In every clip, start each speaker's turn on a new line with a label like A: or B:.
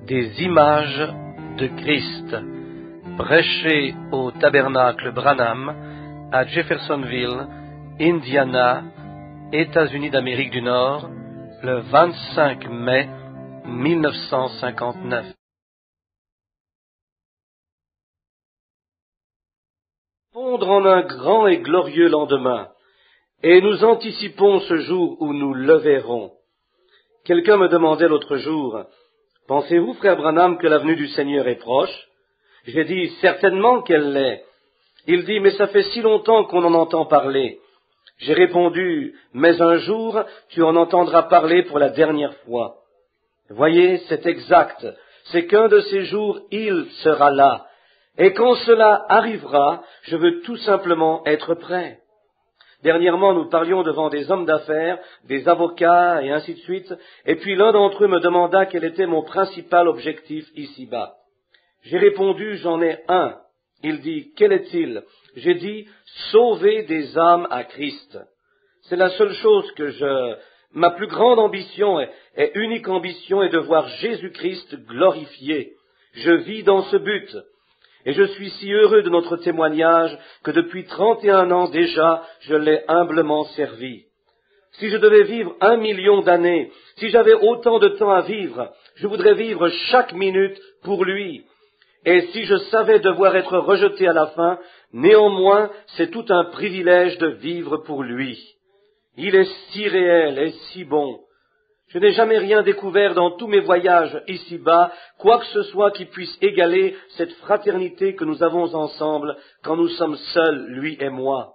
A: des images de Christ, prêché au tabernacle Branham à Jeffersonville, Indiana, États-Unis d'Amérique du Nord, le 25 mai 1959. Fondre en un grand et glorieux lendemain, et nous anticipons ce jour où nous le verrons. Quelqu'un me demandait l'autre jour, « Pensez-vous, frère Branham, que la venue du Seigneur est proche ?» J'ai dit, « Certainement qu'elle l'est. » Il dit, « Mais ça fait si longtemps qu'on en entend parler. » J'ai répondu, « Mais un jour, tu en entendras parler pour la dernière fois. » Voyez, c'est exact, c'est qu'un de ces jours, il sera là. Et quand cela arrivera, je veux tout simplement être prêt. Dernièrement, nous parlions devant des hommes d'affaires, des avocats et ainsi de suite, et puis l'un d'entre eux me demanda quel était mon principal objectif ici-bas. J'ai répondu, j'en ai un. Il dit, quel est-il? J'ai dit, sauver des âmes à Christ. C'est la seule chose ma plus grande ambition et unique ambition est de voir Jésus-Christ glorifié. Je vis dans ce but. Et je suis si heureux de notre témoignage que depuis 31 ans déjà, je l'ai humblement servi. Si je devais vivre 1 million d'années, si j'avais autant de temps à vivre, je voudrais vivre chaque minute pour lui. Et si je savais devoir être rejeté à la fin, néanmoins, c'est tout un privilège de vivre pour lui. Il est si réel et si bon. Je n'ai jamais rien découvert dans tous mes voyages ici-bas, quoi que ce soit qui puisse égaler cette fraternité que nous avons ensemble quand nous sommes seuls, lui et moi.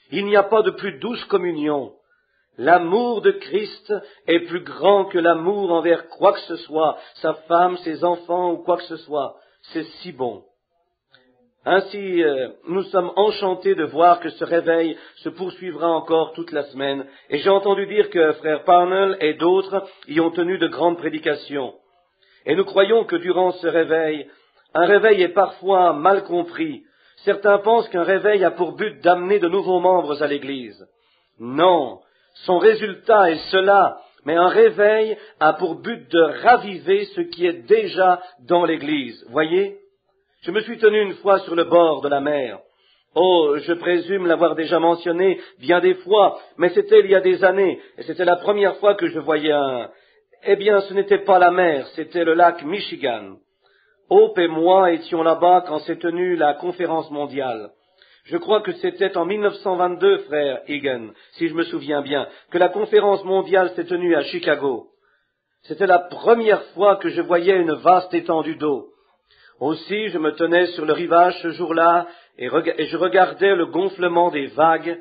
A: Il n'y a pas de plus douce communion. L'amour de Christ est plus grand que l'amour envers quoi que ce soit, sa femme, ses enfants ou quoi que ce soit. C'est si bon. Ainsi, nous sommes enchantés de voir que ce réveil se poursuivra encore toute la semaine. Et j'ai entendu dire que frère Parnell et d'autres y ont tenu de grandes prédications. Et nous croyons que durant ce réveil, un réveil est parfois mal compris. Certains pensent qu'un réveil a pour but d'amener de nouveaux membres à l'Église. Non, son résultat est cela, mais un réveil a pour but de raviver ce qui est déjà dans l'Église. Voyez ? Je me suis tenu une fois sur le bord de la mer. Oh, je présume l'avoir déjà mentionné bien des fois, mais c'était il y a des années, et c'était la première fois que je voyais Eh bien, ce n'était pas la mer, c'était le lac Michigan. Hope et moi étions là-bas quand s'est tenue la conférence mondiale. Je crois que c'était en 1922, frère Egan, si je me souviens bien, que la conférence mondiale s'est tenue à Chicago. C'était la première fois que je voyais une vaste étendue d'eau. Aussi, je me tenais sur le rivage ce jour-là et je regardais le gonflement des vagues.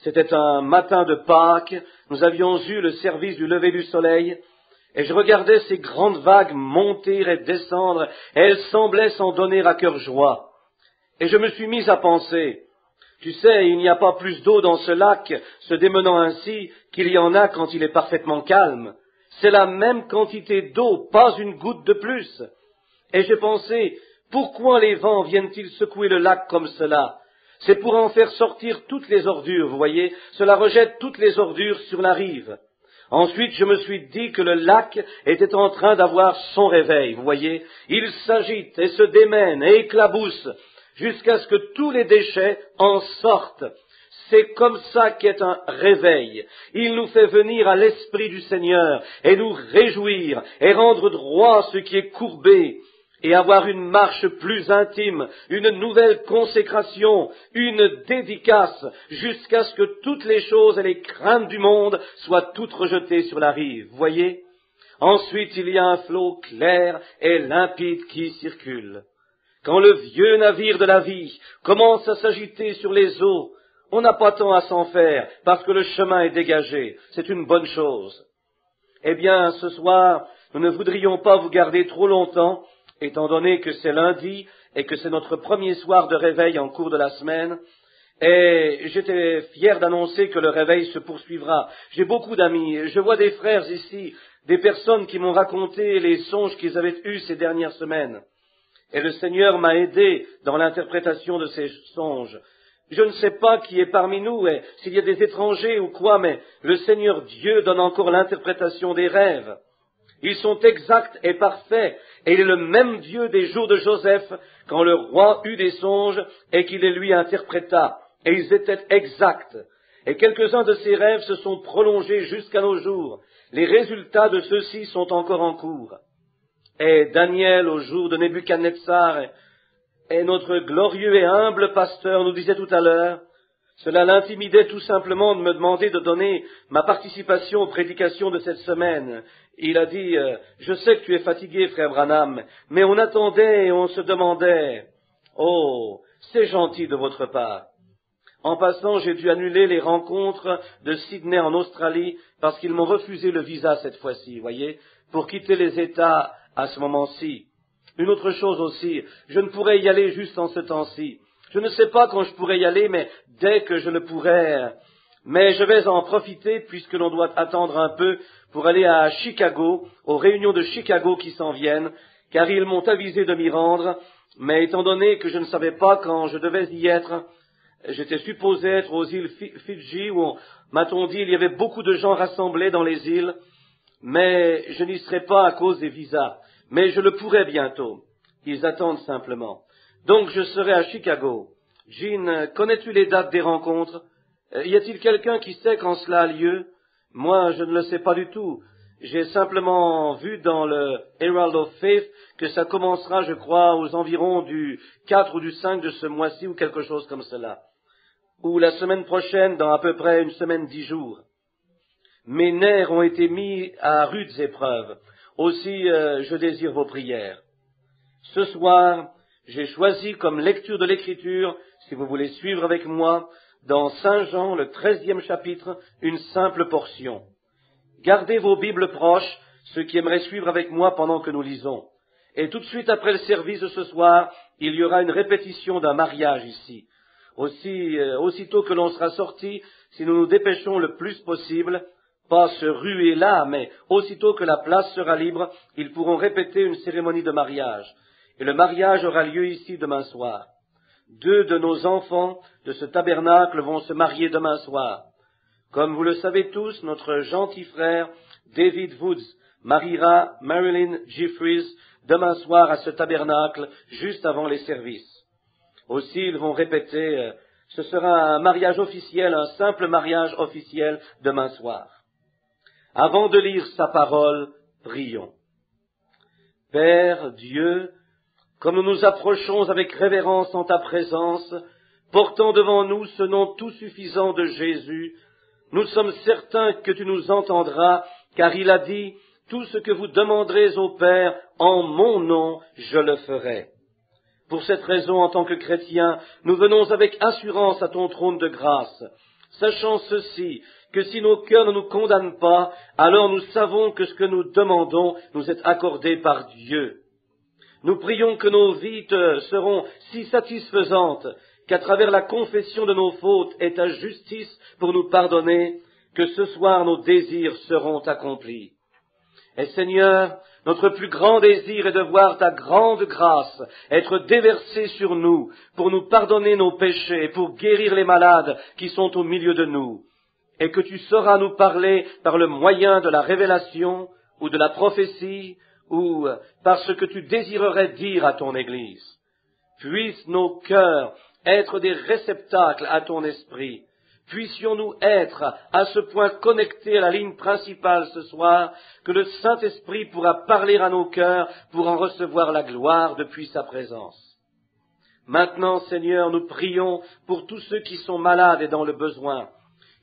A: C'était un matin de Pâques, nous avions eu le service du lever du soleil, et je regardais ces grandes vagues monter et descendre, et elles semblaient s'en donner à cœur joie. Et je me suis mis à penser, tu sais, il n'y a pas plus d'eau dans ce lac, se démenant ainsi, qu'il y en a quand il est parfaitement calme. C'est la même quantité d'eau, pas une goutte de plus. Et j'ai pensé, pourquoi les vents viennent-ils secouer le lac comme cela? C'est pour en faire sortir toutes les ordures, vous voyez, cela rejette toutes les ordures sur la rive. Ensuite, je me suis dit que le lac était en train d'avoir son réveil, vous voyez. Il s'agite et se démène et éclabousse jusqu'à ce que tous les déchets en sortent. C'est comme ça qu'est un réveil. Il nous fait venir à l'Esprit du Seigneur et nous réjouir et rendre droit ce qui est courbé, et avoir une marche plus intime, une nouvelle consécration, une dédicace, jusqu'à ce que toutes les choses et les craintes du monde soient toutes rejetées sur la rive. Vous voyez? Ensuite, il y a un flot clair et limpide qui circule. Quand le vieux navire de la vie commence à s'agiter sur les eaux, on n'a pas tant à s'en faire, parce que le chemin est dégagé. C'est une bonne chose. Eh bien, ce soir, nous ne voudrions pas vous garder trop longtemps, étant donné que c'est lundi et que c'est notre premier soir de réveil en cours de la semaine, et j'étais fier d'annoncer que le réveil se poursuivra. J'ai beaucoup d'amis, je vois des frères ici, des personnes qui m'ont raconté les songes qu'ils avaient eus ces dernières semaines. Et le Seigneur m'a aidé dans l'interprétation de ces songes. Je ne sais pas qui est parmi nous, et s'il y a des étrangers ou quoi, mais le Seigneur Dieu donne encore l'interprétation des rêves. Ils sont exacts et parfaits, et il est le même Dieu des jours de Joseph, quand le roi eut des songes et qu'il les lui interpréta, et ils étaient exacts. Et quelques-uns de ces rêves se sont prolongés jusqu'à nos jours. Les résultats de ceux-ci sont encore en cours. Et Daniel, au jour de Nebuchadnezzar, et notre glorieux et humble pasteur nous disait tout à l'heure, cela l'intimidait tout simplement de me demander de donner ma participation aux prédications de cette semaine. Il a dit, je sais que tu es fatigué, frère Branham, mais on attendait et on se demandait, oh, c'est gentil de votre part. En passant, j'ai dû annuler les rencontres de Sydney en Australie parce qu'ils m'ont refusé le visa cette fois-ci, voyez, pour quitter les États à ce moment-ci. Une autre chose aussi, je ne pourrais y aller juste en ce temps-ci. Je ne sais pas quand je pourrais y aller, mais dès que je le pourrais. Mais je vais en profiter puisque l'on doit attendre un peu pour aller à Chicago, aux réunions de Chicago qui s'en viennent, car ils m'ont avisé de m'y rendre, mais étant donné que je ne savais pas quand je devais y être, j'étais supposé être aux îles Fidji où, m'a-t-on dit, il y avait beaucoup de gens rassemblés dans les îles, mais je n'y serai pas à cause des visas. Mais je le pourrai bientôt. Ils attendent simplement. Donc je serai à Chicago. Jean, connais-tu les dates des rencontres? Y a-t-il quelqu'un qui sait quand cela a lieu? Moi, je ne le sais pas du tout. J'ai simplement vu dans le Herald of Faith que ça commencera, je crois, aux environs du 4 ou du 5 de ce mois-ci ou quelque chose comme cela. Ou la semaine prochaine, dans à peu près une semaine 10 jours. Mes nerfs ont été mis à rudes épreuves. Aussi, je désire vos prières. Ce soir, j'ai choisi comme lecture de l'Écriture, si vous voulez suivre avec moi, dans Saint Jean, le 13e chapitre, une simple portion. Gardez vos Bibles proches, ceux qui aimeraient suivre avec moi pendant que nous lisons. Et tout de suite après le service de ce soir, il y aura une répétition d'un mariage ici. Aussitôt que l'on sera sorti, si nous nous dépêchons le plus possible, pas se ruer là, mais aussitôt que la place sera libre, ils pourront répéter une cérémonie de mariage. Et le mariage aura lieu ici demain soir. 2 de nos enfants de ce tabernacle vont se marier demain soir. Comme vous le savez tous, notre gentil frère David Woods mariera Marilyn Jeffries demain soir à ce tabernacle, juste avant les services. Aussi, ils vont répéter, ce sera un mariage officiel, un simple mariage officiel demain soir. Avant de lire sa parole, prions. Père Dieu, comme nous nous approchons avec révérence en ta présence, portant devant nous ce nom tout suffisant de Jésus, nous sommes certains que tu nous entendras, car il a dit, tout ce que vous demanderez au Père, en mon nom, je le ferai. Pour cette raison, en tant que chrétiens, nous venons avec assurance à ton trône de grâce, sachant ceci, que si nos cœurs ne nous condamnent pas, alors nous savons que ce que nous demandons nous est accordé par Dieu. Nous prions que nos vies te seront si satisfaisantes qu'à travers la confession de nos fautes et ta justice pour nous pardonner, que ce soir nos désirs seront accomplis. Et Seigneur, notre plus grand désir est de voir ta grande grâce être déversée sur nous pour nous pardonner nos péchés et pour guérir les malades qui sont au milieu de nous. Et que tu sauras nous parler par le moyen de la révélation ou de la prophétie ou par ce que tu désirerais dire à ton Église. Puissent nos cœurs être des réceptacles à ton esprit. Puissions-nous être à ce point connectés à la ligne principale ce soir que le Saint-Esprit pourra parler à nos cœurs pour en recevoir la gloire depuis sa présence. Maintenant, Seigneur, nous prions pour tous ceux qui sont malades et dans le besoin,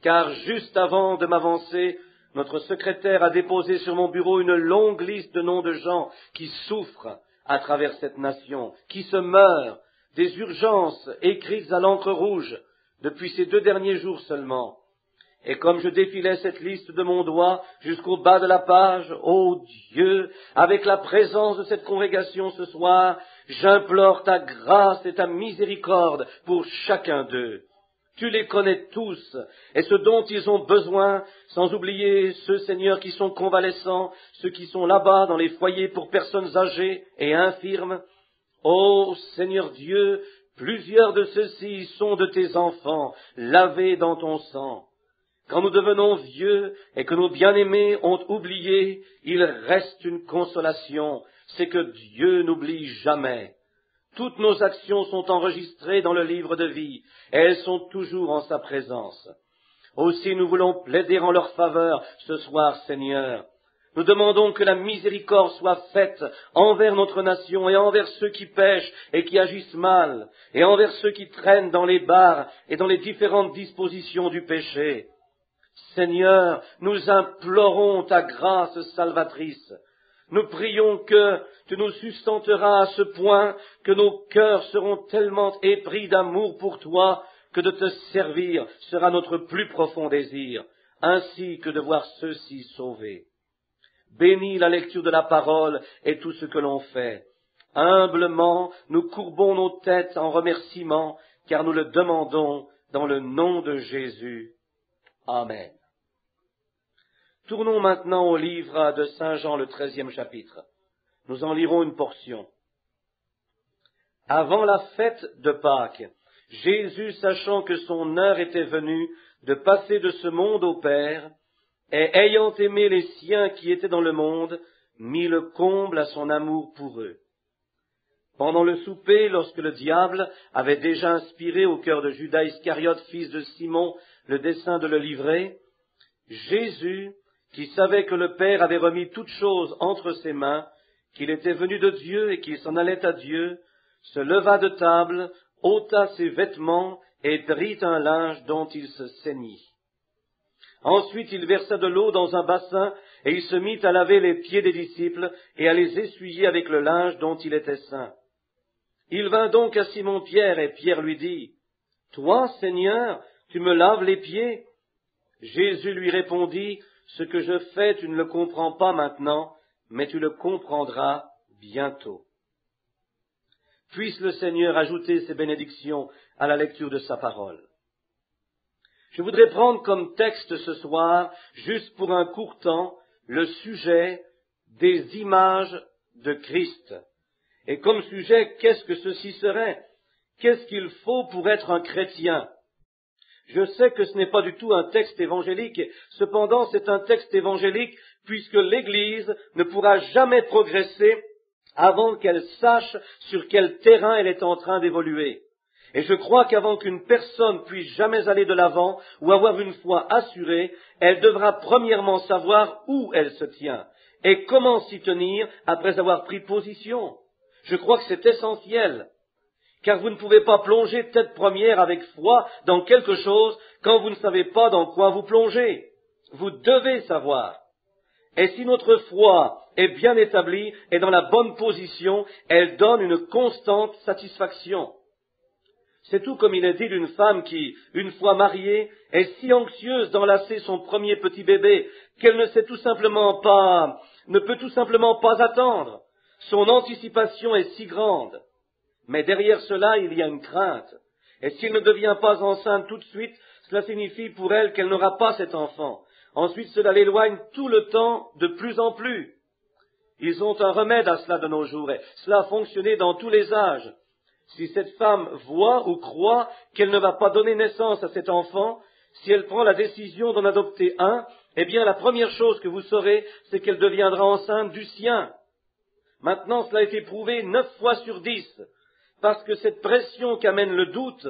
A: car juste avant de m'avancer, notre secrétaire a déposé sur mon bureau une longue liste de noms de gens qui souffrent à travers cette nation, qui se meurent, des urgences écrites à l'encre rouge depuis ces 2 derniers jours seulement. Et comme je défilais cette liste de mon doigt jusqu'au bas de la page, ô Dieu, avec la présence de cette congrégation ce soir, j'implore ta grâce et ta miséricorde pour chacun d'eux. Tu les connais tous, et ce dont ils ont besoin, sans oublier ceux, Seigneur, qui sont convalescents, ceux qui sont là-bas dans les foyers pour personnes âgées et infirmes. Ô Seigneur Dieu, plusieurs de ceux-ci sont de tes enfants, lavés dans ton sang. Quand nous devenons vieux et que nos bien-aimés ont oublié, il reste une consolation, c'est que Dieu n'oublie jamais. Toutes nos actions sont enregistrées dans le livre de vie, et elles sont toujours en sa présence. Aussi nous voulons plaider en leur faveur ce soir, Seigneur. Nous demandons que la miséricorde soit faite envers notre nation et envers ceux qui pêchent et qui agissent mal, et envers ceux qui traînent dans les bars et dans les différentes dispositions du péché. Seigneur, nous implorons ta grâce salvatrice. Nous prions que tu nous sustenteras à ce point que nos cœurs seront tellement épris d'amour pour toi que de te servir sera notre plus profond désir, ainsi que de voir ceux-ci sauvés. Bénis la lecture de la parole et tout ce que l'on fait. Humblement, nous courbons nos têtes en remerciement, car nous le demandons dans le nom de Jésus. Amen. Tournons maintenant au livre de Saint Jean, le 13e chapitre. Nous en lirons une portion. Avant la fête de Pâques, Jésus, sachant que son heure était venue de passer de ce monde au Père, et ayant aimé les siens qui étaient dans le monde, mit le comble à son amour pour eux. Pendant le souper, lorsque le diable avait déjà inspiré au cœur de Judas Iscariote, fils de Simon, le dessein de le livrer, Jésus, qui savait que le Père avait remis toutes choses entre ses mains, qu'il était venu de Dieu et qu'il s'en allait à Dieu, se leva de table, ôta ses vêtements et prit un linge dont il se ceignit. Ensuite il versa de l'eau dans un bassin et il se mit à laver les pieds des disciples et à les essuyer avec le linge dont il était ceint. Il vint donc à Simon-Pierre et Pierre lui dit, « Toi, Seigneur, tu me laves les pieds ?» Jésus lui répondit, « Ce que je fais, tu ne le comprends pas maintenant, mais tu le comprendras bientôt. » Puisse le Seigneur ajouter ses bénédictions à la lecture de sa parole. Je voudrais prendre comme texte ce soir, juste pour un court temps, le sujet des images de Christ. Et comme sujet, qu'est-ce que ceci serait? Qu'est-ce qu'il faut pour être un chrétien? Je sais que ce n'est pas du tout un texte évangélique, cependant c'est un texte évangélique puisque l'Église ne pourra jamais progresser avant qu'elle sache sur quel terrain elle est en train d'évoluer. Et je crois qu'avant qu'une personne puisse jamais aller de l'avant ou avoir une foi assurée, elle devra premièrement savoir où elle se tient et comment s'y tenir après avoir pris position. Je crois que c'est essentiel, car vous ne pouvez pas plonger tête première avec foi dans quelque chose quand vous ne savez pas dans quoi vous plongez. Vous devez savoir. Et si notre foi est bien établie et dans la bonne position, elle donne une constante satisfaction. C'est tout comme il est dit d'une femme qui, une fois mariée, est si anxieuse d'enlacer son premier petit bébé qu'elle ne peut tout simplement pas attendre. Son anticipation est si grande. Mais derrière cela, il y a une crainte. Et s'il ne devient pas enceinte tout de suite, cela signifie pour elle qu'elle n'aura pas cet enfant. Ensuite, cela l'éloigne tout le temps de plus en plus. Ils ont un remède à cela de nos jours, et cela a fonctionné dans tous les âges. Si cette femme voit ou croit qu'elle ne va pas donner naissance à cet enfant, si elle prend la décision d'en adopter un, eh bien la première chose que vous saurez, c'est qu'elle deviendra enceinte du sien. Maintenant, cela a été prouvé 9 fois sur 10, parce que cette pression qu'amène le doute,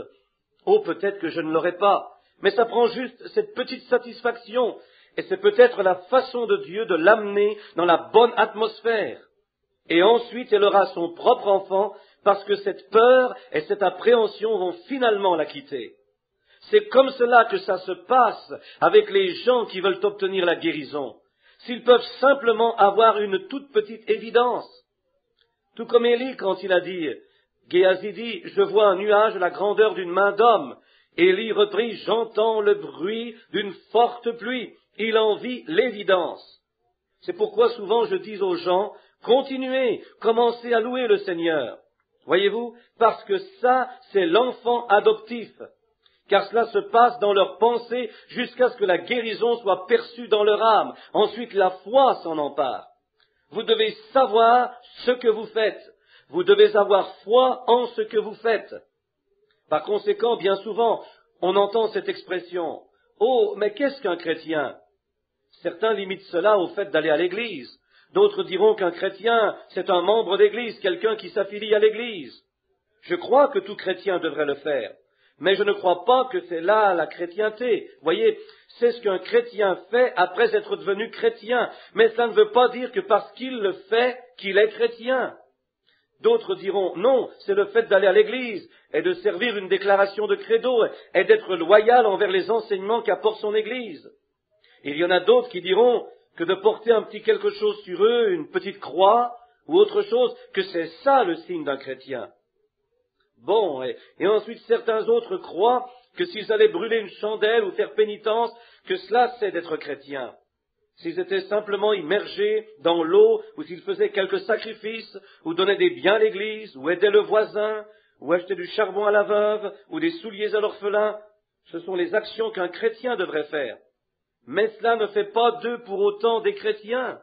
A: oh peut-être que je ne l'aurai pas, mais ça prend juste cette petite satisfaction, et c'est peut-être la façon de Dieu de l'amener dans la bonne atmosphère. Et ensuite, elle aura son propre enfant, parce que cette peur et cette appréhension vont finalement la quitter. C'est comme cela que ça se passe avec les gens qui veulent obtenir la guérison. S'ils peuvent simplement avoir une toute petite évidence. Tout comme Élie quand il a dit, Géasi dit, je vois un nuage de la grandeur d'une main d'homme. Élie reprit, j'entends le bruit d'une forte pluie. Il en vit l'évidence. C'est pourquoi souvent je dis aux gens, continuez, commencez à louer le Seigneur. Voyez-vous, parce que ça, c'est l'enfant adoptif. Car cela se passe dans leur pensée jusqu'à ce que la guérison soit perçue dans leur âme. Ensuite, la foi s'en empare. Vous devez savoir ce que vous faites. Vous devez avoir foi en ce que vous faites. Par conséquent, bien souvent, on entend cette expression. Oh, mais qu'est-ce qu'un chrétien? Certains limitent cela au fait d'aller à l'église. D'autres diront qu'un chrétien, c'est un membre d'église, quelqu'un qui s'affilie à l'église. Je crois que tout chrétien devrait le faire, mais je ne crois pas que c'est là la chrétienté. Voyez, c'est ce qu'un chrétien fait après être devenu chrétien, mais cela ne veut pas dire que parce qu'il le fait, qu'il est chrétien. D'autres diront, non, c'est le fait d'aller à l'église et de servir une déclaration de credo et d'être loyal envers les enseignements qu'apporte son église. Il y en a d'autres qui diront que de porter un petit quelque chose sur eux, une petite croix ou autre chose, que c'est ça le signe d'un chrétien. Bon, et ensuite certains autres croient que s'ils allaient brûler une chandelle ou faire pénitence, que cela c'est d'être chrétien. S'ils étaient simplement immergés dans l'eau, ou s'ils faisaient quelques sacrifices, ou donnaient des biens à l'église, ou aidaient le voisin, ou achetaient du charbon à la veuve, ou des souliers à l'orphelin, ce sont les actions qu'un chrétien devrait faire. Mais cela ne fait pas d'eux pour autant des chrétiens.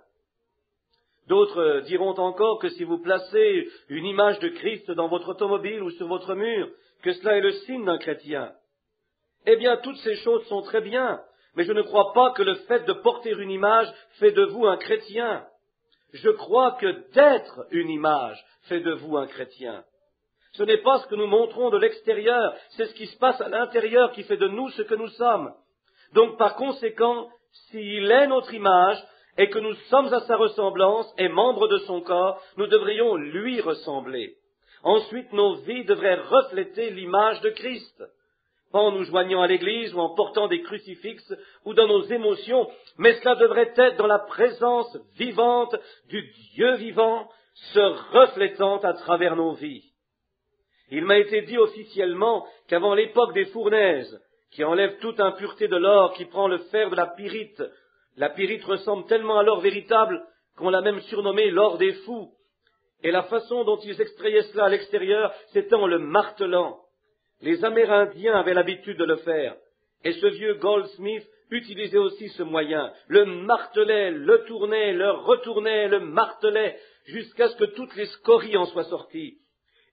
A: D'autres diront encore que si vous placez une image de Christ dans votre automobile ou sur votre mur, que cela est le signe d'un chrétien. Eh bien, toutes ces choses sont très bien, mais je ne crois pas que le fait de porter une image fait de vous un chrétien. Je crois que d'être une image fait de vous un chrétien. Ce n'est pas ce que nous montrons de l'extérieur, c'est ce qui se passe à l'intérieur qui fait de nous ce que nous sommes. Donc, par conséquent, s'il est notre image, et que nous sommes à sa ressemblance et membres de son corps, nous devrions lui ressembler. Ensuite, nos vies devraient refléter l'image de Christ, pas en nous joignant à l'église ou en portant des crucifixes ou dans nos émotions, mais cela devrait être dans la présence vivante du Dieu vivant, se reflétant à travers nos vies. Il m'a été dit officiellement qu'avant l'époque des fournaises, qui enlèvent toute impureté de l'or, qui prend le fer de la pyrite ressemble tellement à l'or véritable qu'on l'a même surnommé l'or des fous. Et la façon dont ils extrayaient cela à l'extérieur, c'était en le martelant. Les Amérindiens avaient l'habitude de le faire. Et ce vieux Goldsmith utilisait aussi ce moyen. Le martelait, le tournait, le retournait, le martelait, jusqu'à ce que toutes les scories en soient sorties.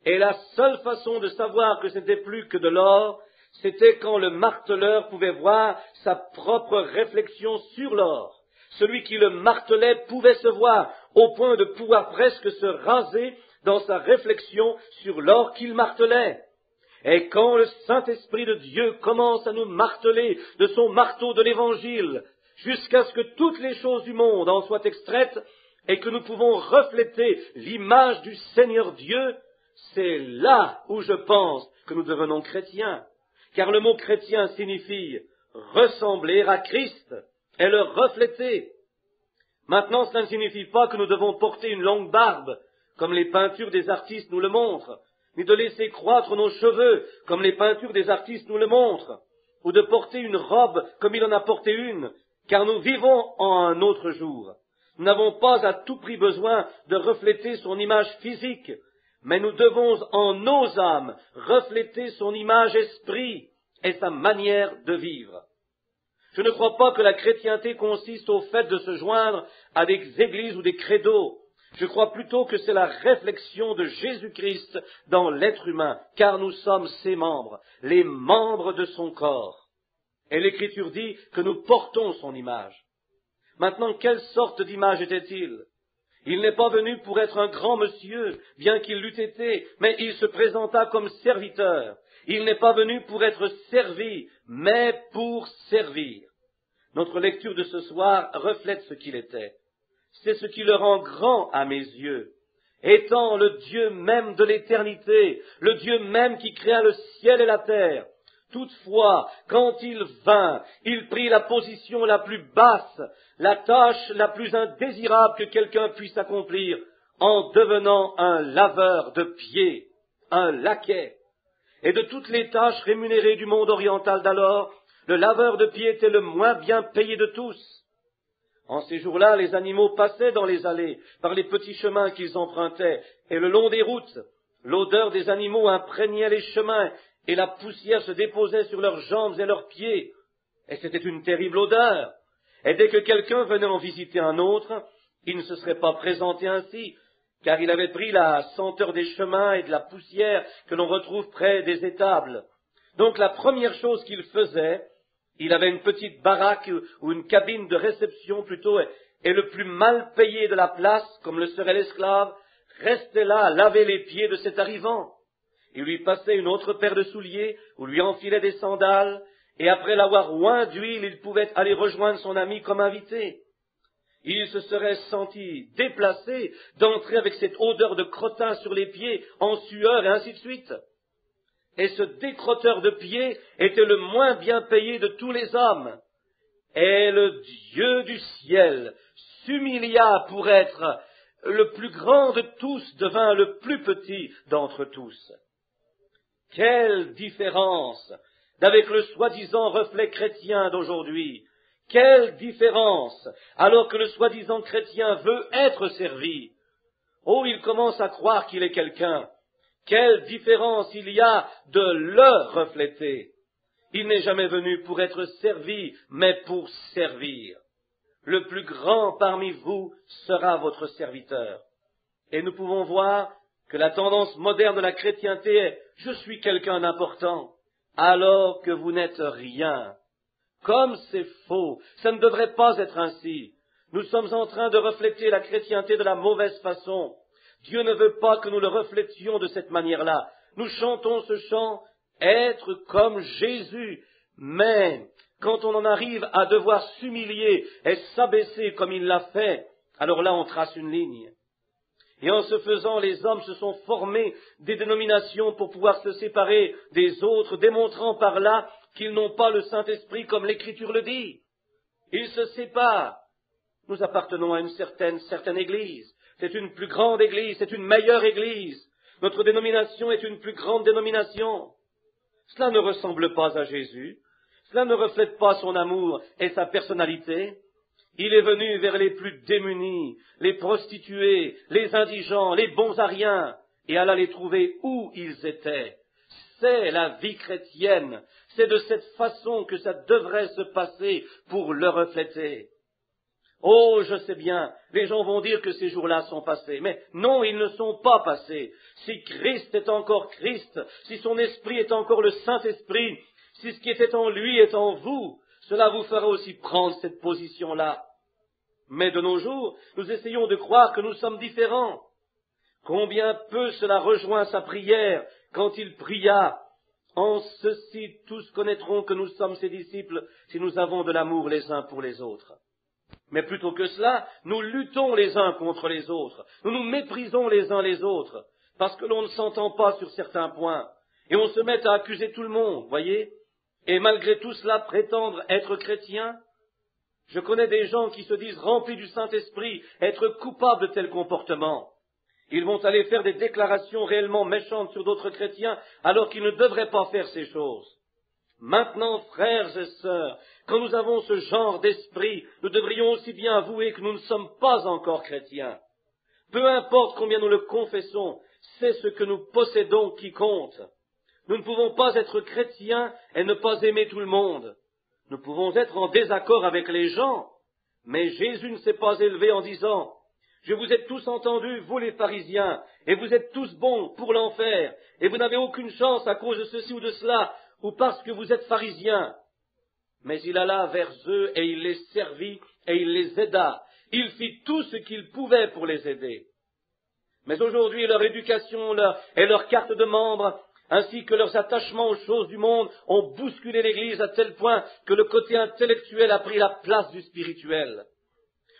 A: Et la seule façon de savoir que ce n'était plus que de l'or, c'était quand le marteleur pouvait voir sa propre réflexion sur l'or. Celui qui le martelait pouvait se voir, au point de pouvoir presque se raser dans sa réflexion sur l'or qu'il martelait. Et quand le Saint-Esprit de Dieu commence à nous marteler de son marteau de l'Évangile, jusqu'à ce que toutes les choses du monde en soient extraites, et que nous pouvons refléter l'image du Seigneur Dieu, c'est là où je pense que nous devenons chrétiens. Car le mot chrétien signifie ressembler à Christ et le refléter. Maintenant, cela ne signifie pas que nous devons porter une longue barbe, comme les peintures des artistes nous le montrent, ni de laisser croître nos cheveux, comme les peintures des artistes nous le montrent, ou de porter une robe comme il en a porté une, car nous vivons en un autre jour. Nous n'avons pas à tout prix besoin de refléter son image physique, mais nous devons en nos âmes refléter son image esprit et sa manière de vivre. Je ne crois pas que la chrétienté consiste au fait de se joindre à des églises ou des credos. Je crois plutôt que c'est la réflexion de Jésus-Christ dans l'être humain, car nous sommes ses membres, les membres de son corps. Et l'Écriture dit que nous portons son image. Maintenant, quelle sorte d'image était-il ? Il n'est pas venu pour être un grand monsieur, bien qu'il l'eût été, mais il se présenta comme serviteur. Il n'est pas venu pour être servi, mais pour servir. Notre lecture de ce soir reflète ce qu'il était. C'est ce qui le rend grand à mes yeux. Étant le Dieu même de l'éternité, le Dieu même qui créa le ciel et la terre, toutefois, quand il vint, il prit la position la plus basse, la tâche la plus indésirable que quelqu'un puisse accomplir, en devenant un laveur de pieds, un laquais. Et de toutes les tâches rémunérées du monde oriental d'alors, le laveur de pieds était le moins bien payé de tous. En ces jours-là, les animaux passaient dans les allées, par les petits chemins qu'ils empruntaient, et le long des routes, l'odeur des animaux imprégnait les chemins, et la poussière se déposait sur leurs jambes et leurs pieds. Et c'était une terrible odeur. Et dès que quelqu'un venait en visiter un autre, il ne se serait pas présenté ainsi, car il avait pris la senteur des chemins et de la poussière que l'on retrouve près des étables. Donc la première chose qu'il faisait, Il avait une petite baraque ou une cabine de réception plutôt, et le plus mal payé de la place, comme le serait l'esclave, restait là à laver les pieds de cet arrivant. Il lui passait une autre paire de souliers ou lui enfilait des sandales, et après l'avoir oint d'huile, il pouvait aller rejoindre son ami comme invité. Il se serait senti déplacé d'entrer avec cette odeur de crottin sur les pieds, en sueur et ainsi de suite. Et ce décrotteur de pieds était le moins bien payé de tous les hommes. Et le Dieu du ciel s'humilia pour être le plus grand de tous, devint le plus petit d'entre tous. Quelle différence d'avec le soi-disant reflet chrétien d'aujourd'hui! Quelle différence, alors que le soi-disant chrétien veut être servi! Oh, il commence à croire qu'il est quelqu'un. Quelle différence il y a de le refléter! Il n'est jamais venu pour être servi, mais pour servir. Le plus grand parmi vous sera votre serviteur. Et nous pouvons voir que la tendance moderne de la chrétienté est « je suis quelqu'un d'important », alors que vous n'êtes rien. Comme c'est faux, ça ne devrait pas être ainsi. Nous sommes en train de refléter la chrétienté de la mauvaise façon. Dieu ne veut pas que nous le reflétions de cette manière-là. Nous chantons ce chant « être comme Jésus », mais quand on en arrive à devoir s'humilier et s'abaisser comme il l'a fait, alors là on trace une ligne. Et en ce faisant, les hommes se sont formés des dénominations pour pouvoir se séparer des autres, démontrant par là qu'ils n'ont pas le Saint-Esprit comme l'Écriture le dit. Ils se séparent. Nous appartenons à une certaine Église. C'est une plus grande Église, c'est une meilleure Église. Notre dénomination est une plus grande dénomination. Cela ne ressemble pas à Jésus. Cela ne reflète pas son amour et sa personnalité. Il est venu vers les plus démunis, les prostituées, les indigents, les bons à rien, et alla les trouver où ils étaient. C'est la vie chrétienne. C'est de cette façon que ça devrait se passer pour le refléter. Oh, je sais bien, les gens vont dire que ces jours-là sont passés, mais non, ils ne sont pas passés. Si Christ est encore Christ, si son esprit est encore le Saint-Esprit, si ce qui était en lui est en vous, cela vous fera aussi prendre cette position-là. Mais de nos jours, nous essayons de croire que nous sommes différents. Combien peu cela rejoint sa prière quand il pria « En ceci tous connaîtront que nous sommes ses disciples si nous avons de l'amour les uns pour les autres. » Mais plutôt que cela, nous luttons les uns contre les autres. Nous nous méprisons les uns les autres parce que l'on ne s'entend pas sur certains points. Et on se met à accuser tout le monde, voyez. Et malgré tout cela, prétendre être chrétien. Je connais des gens qui se disent remplis du Saint-Esprit, être coupables de tels comportements. Ils vont aller faire des déclarations réellement méchantes sur d'autres chrétiens alors qu'ils ne devraient pas faire ces choses. Maintenant, frères et sœurs, quand nous avons ce genre d'esprit, nous devrions aussi bien avouer que nous ne sommes pas encore chrétiens. Peu importe combien nous le confessons, c'est ce que nous possédons qui compte. Nous ne pouvons pas être chrétiens et ne pas aimer tout le monde. Nous pouvons être en désaccord avec les gens, mais Jésus ne s'est pas élevé en disant « Je vous ai tous entendus, vous les pharisiens, et vous êtes tous bons pour l'enfer, et vous n'avez aucune chance à cause de ceci ou de cela, ou parce que vous êtes pharisiens. » Mais il alla vers eux et il les servit et il les aida. Il fit tout ce qu'il pouvait pour les aider. Mais aujourd'hui, leur éducation et leur carte de membre, ainsi que leurs attachements aux choses du monde, ont bousculé l'Église à tel point que le côté intellectuel a pris la place du spirituel.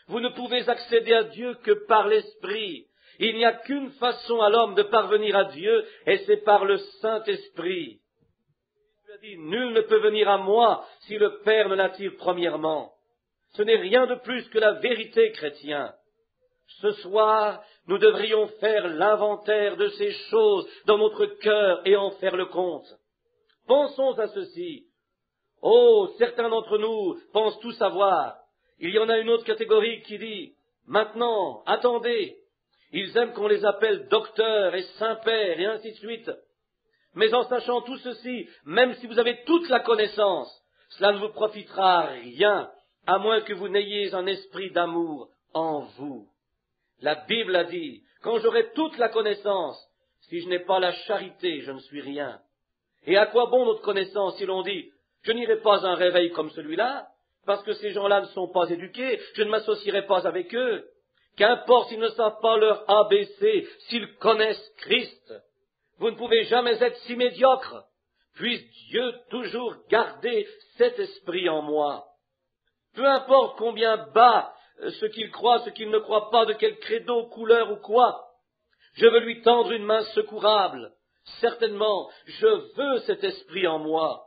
A: Vous ne pouvez accéder à Dieu que par l'Esprit. Il n'y a qu'une façon à l'homme de parvenir à Dieu, et c'est par le Saint-Esprit. Il a dit, nul ne peut venir à moi si le Père ne l'attire premièrement. Ce n'est rien de plus que la vérité chrétienne. Ce soir, nous devrions faire l'inventaire de ces choses dans notre cœur et en faire le compte. Pensons à ceci. Oh, certains d'entre nous pensent tout savoir. Il y en a une autre catégorie qui dit, maintenant, attendez. Ils aiment qu'on les appelle docteurs et saints-pères et ainsi de suite. Mais en sachant tout ceci, même si vous avez toute la connaissance, cela ne vous profitera à rien, à moins que vous n'ayez un esprit d'amour en vous. La Bible a dit, quand j'aurai toute la connaissance, si je n'ai pas la charité, je ne suis rien. Et à quoi bon notre connaissance si l'on dit, Je n'irai pas à un réveil comme celui-là, parce que ces gens-là ne sont pas éduqués, je ne m'associerai pas avec eux. Qu'importe s'ils ne savent pas leur ABC, s'ils connaissent Christ. Vous ne pouvez jamais être si médiocre. Puisse Dieu toujours garder cet esprit en moi. Peu importe combien bas ce qu'il croit, ce qu'il ne croit pas, de quel credo, couleur ou quoi, je veux lui tendre une main secourable. Certainement, je veux cet esprit en moi.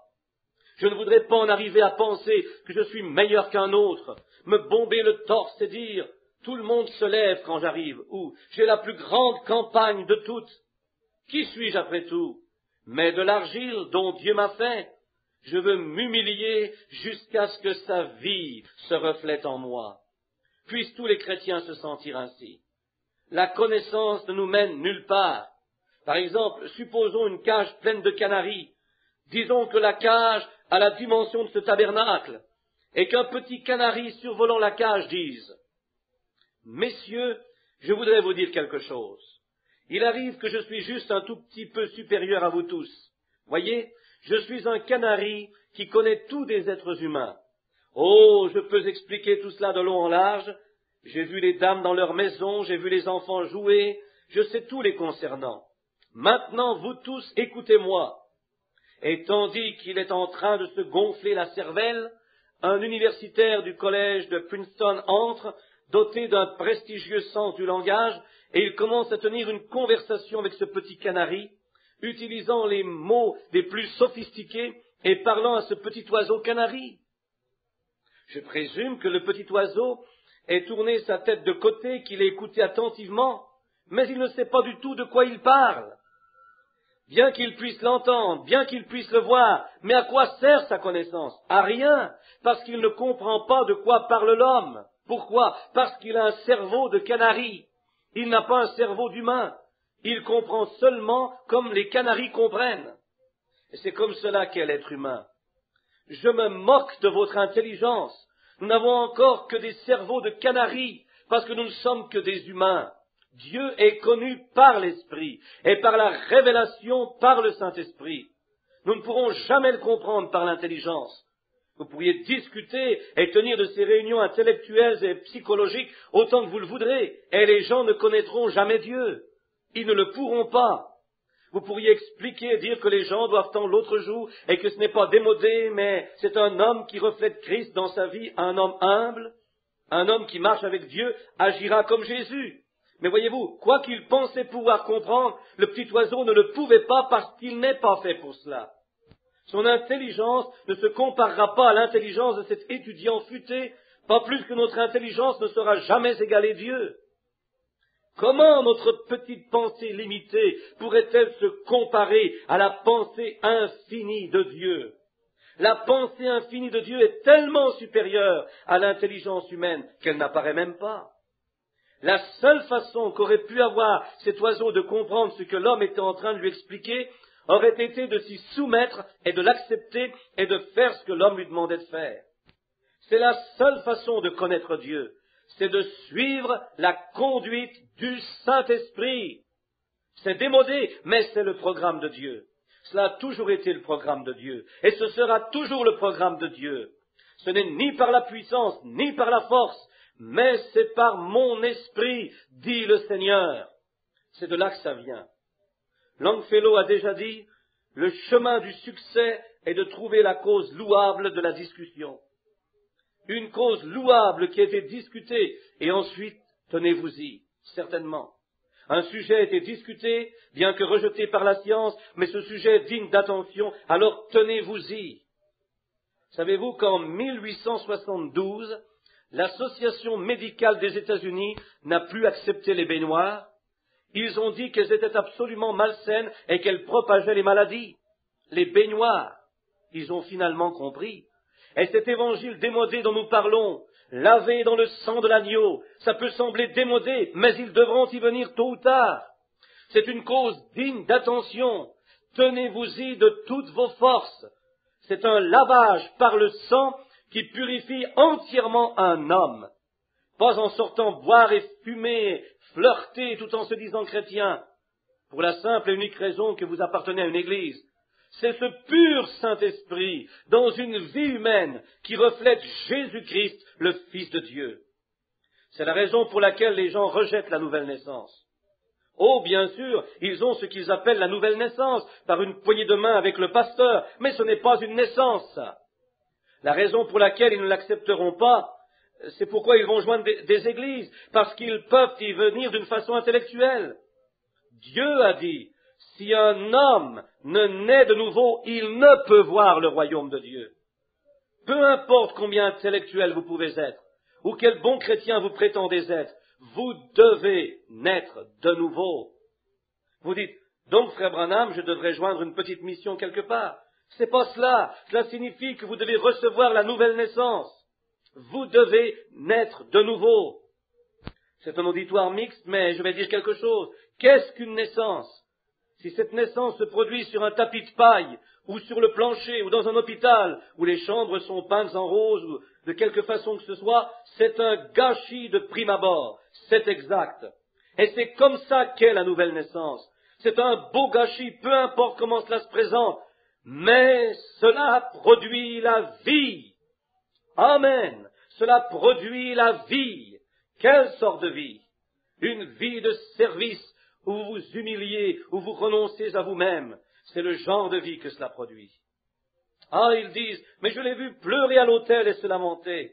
A: Je ne voudrais pas en arriver à penser que je suis meilleur qu'un autre, me bomber le torse et dire « tout le monde se lève quand j'arrive » ou « j'ai la plus grande campagne de toutes ». Qui suis-je après tout? Mais de l'argile dont Dieu m'a fait. Je veux m'humilier jusqu'à ce que sa vie se reflète en moi. Puissent tous les chrétiens se sentir ainsi. La connaissance ne nous mène nulle part. Par exemple, supposons une cage pleine de canaris. Disons que la cage a la dimension de ce tabernacle, et qu'un petit canari survolant la cage dise « Messieurs, je voudrais vous dire quelque chose. Il arrive que je suis juste un tout petit peu supérieur à vous tous. Voyez, je suis un canari qui connaît tous des êtres humains. Oh, je peux expliquer tout cela de long en large. J'ai vu les dames dans leur maison, j'ai vu les enfants jouer, je sais tout les concernant. Maintenant, vous tous, écoutez-moi. » Et tandis qu'il est en train de se gonfler la cervelle, un universitaire du collège de Princeton entre, doté d'un prestigieux sens du langage, et il commence à tenir une conversation avec ce petit canari, utilisant les mots les plus sophistiqués et parlant à ce petit oiseau canari. Je présume que le petit oiseau ait tourné sa tête de côté, qu'il ait écouté attentivement, mais il ne sait pas du tout de quoi il parle. Bien qu'il puisse l'entendre, bien qu'il puisse le voir, mais à quoi sert sa connaissance? À rien, parce qu'il ne comprend pas de quoi parle l'homme. Pourquoi? Parce qu'il a un cerveau de canari. Il n'a pas un cerveau d'humain. Il comprend seulement comme les canaris comprennent. Et c'est comme cela qu'est l'être humain. Je me moque de votre intelligence. Nous n'avons encore que des cerveaux de canaris, parce que nous ne sommes que des humains. Dieu est connu par l'Esprit et par la révélation par le Saint-Esprit. Nous ne pourrons jamais le comprendre par l'intelligence. Vous pourriez discuter et tenir de ces réunions intellectuelles et psychologiques autant que vous le voudrez, et les gens ne connaîtront jamais Dieu. Ils ne le pourront pas. Vous pourriez expliquer et dire que les gens doivent tendre l'autre joue et que ce n'est pas démodé, mais c'est un homme qui reflète Christ dans sa vie, un homme humble, un homme qui marche avec Dieu, agira comme Jésus. Mais voyez-vous, quoi qu'il pensait pouvoir comprendre, le petit oiseau ne le pouvait pas parce qu'il n'est pas fait pour cela. Son intelligence ne se comparera pas à l'intelligence de cet étudiant futé, pas plus que notre intelligence ne sera jamais égalée Dieu. Comment notre petite pensée limitée pourrait-elle se comparer à la pensée infinie de Dieu? La pensée infinie de Dieu est tellement supérieure à l'intelligence humaine qu'elle n'apparaît même pas. La seule façon qu'aurait pu avoir cet oiseau de comprendre ce que l'homme était en train de lui expliquer aurait été de s'y soumettre et de l'accepter et de faire ce que l'homme lui demandait de faire. C'est la seule façon de connaître Dieu, c'est de suivre la conduite du Saint-Esprit. C'est démodé, mais c'est le programme de Dieu. Cela a toujours été le programme de Dieu, et ce sera toujours le programme de Dieu. Ce n'est ni par la puissance, ni par la force, mais c'est par mon esprit, dit le Seigneur. C'est de là que ça vient. Longfellow a déjà dit, le chemin du succès est de trouver la cause louable de la discussion. Une cause louable qui a été discutée, et ensuite, tenez-vous-y, certainement. Un sujet a été discuté, bien que rejeté par la science, mais ce sujet est digne d'attention, alors tenez-vous-y. Savez-vous qu'en 1872, l'Association médicale des États-Unis n'a plus accepté les baignoires? Ils ont dit qu'elles étaient absolument malsaines et qu'elles propageaient les maladies. Les baignoires, ils ont finalement compris. Et cet évangile démodé dont nous parlons, lavé dans le sang de l'agneau, ça peut sembler démodé, mais ils devront y venir tôt ou tard. C'est une cause digne d'attention. Tenez-vous-y de toutes vos forces. C'est un lavage par le sang qui purifie entièrement un homme. Pas en sortant boire et fumer, flirter tout en se disant chrétien, pour la simple et unique raison que vous appartenez à une église. C'est ce pur Saint-Esprit dans une vie humaine qui reflète Jésus-Christ, le Fils de Dieu. C'est la raison pour laquelle les gens rejettent la nouvelle naissance. Oh, bien sûr, ils ont ce qu'ils appellent la nouvelle naissance, par une poignée de main avec le pasteur, mais ce n'est pas une naissance, ça. La raison pour laquelle ils ne l'accepteront pas, c'est pourquoi ils vont joindre des églises, parce qu'ils peuvent y venir d'une façon intellectuelle. Dieu a dit, si un homme ne naît de nouveau, il ne peut voir le royaume de Dieu. Peu importe combien intellectuel vous pouvez être, ou quel bon chrétien vous prétendez être, vous devez naître de nouveau. Vous dites, donc frère Branham, je devrais joindre une petite mission quelque part. C'est pas cela. Cela signifie que vous devez recevoir la nouvelle naissance. Vous devez naître de nouveau. C'est un auditoire mixte, mais je vais dire quelque chose. Qu'est-ce qu'une naissance? Si cette naissance se produit sur un tapis de paille, ou sur le plancher, ou dans un hôpital, où les chambres sont peintes en rose, ou de quelque façon que ce soit, c'est un gâchis de prime abord. C'est exact. Et c'est comme ça qu'est la nouvelle naissance. C'est un beau gâchis, peu importe comment cela se présente, mais cela produit la vie. Amen. Cela produit la vie. Quelle sorte de vie? Une vie de service, où vous vous humiliez, où vous renoncez à vous-même. C'est le genre de vie que cela produit. Ah, ils disent, mais je l'ai vu pleurer à l'autel et se lamenter.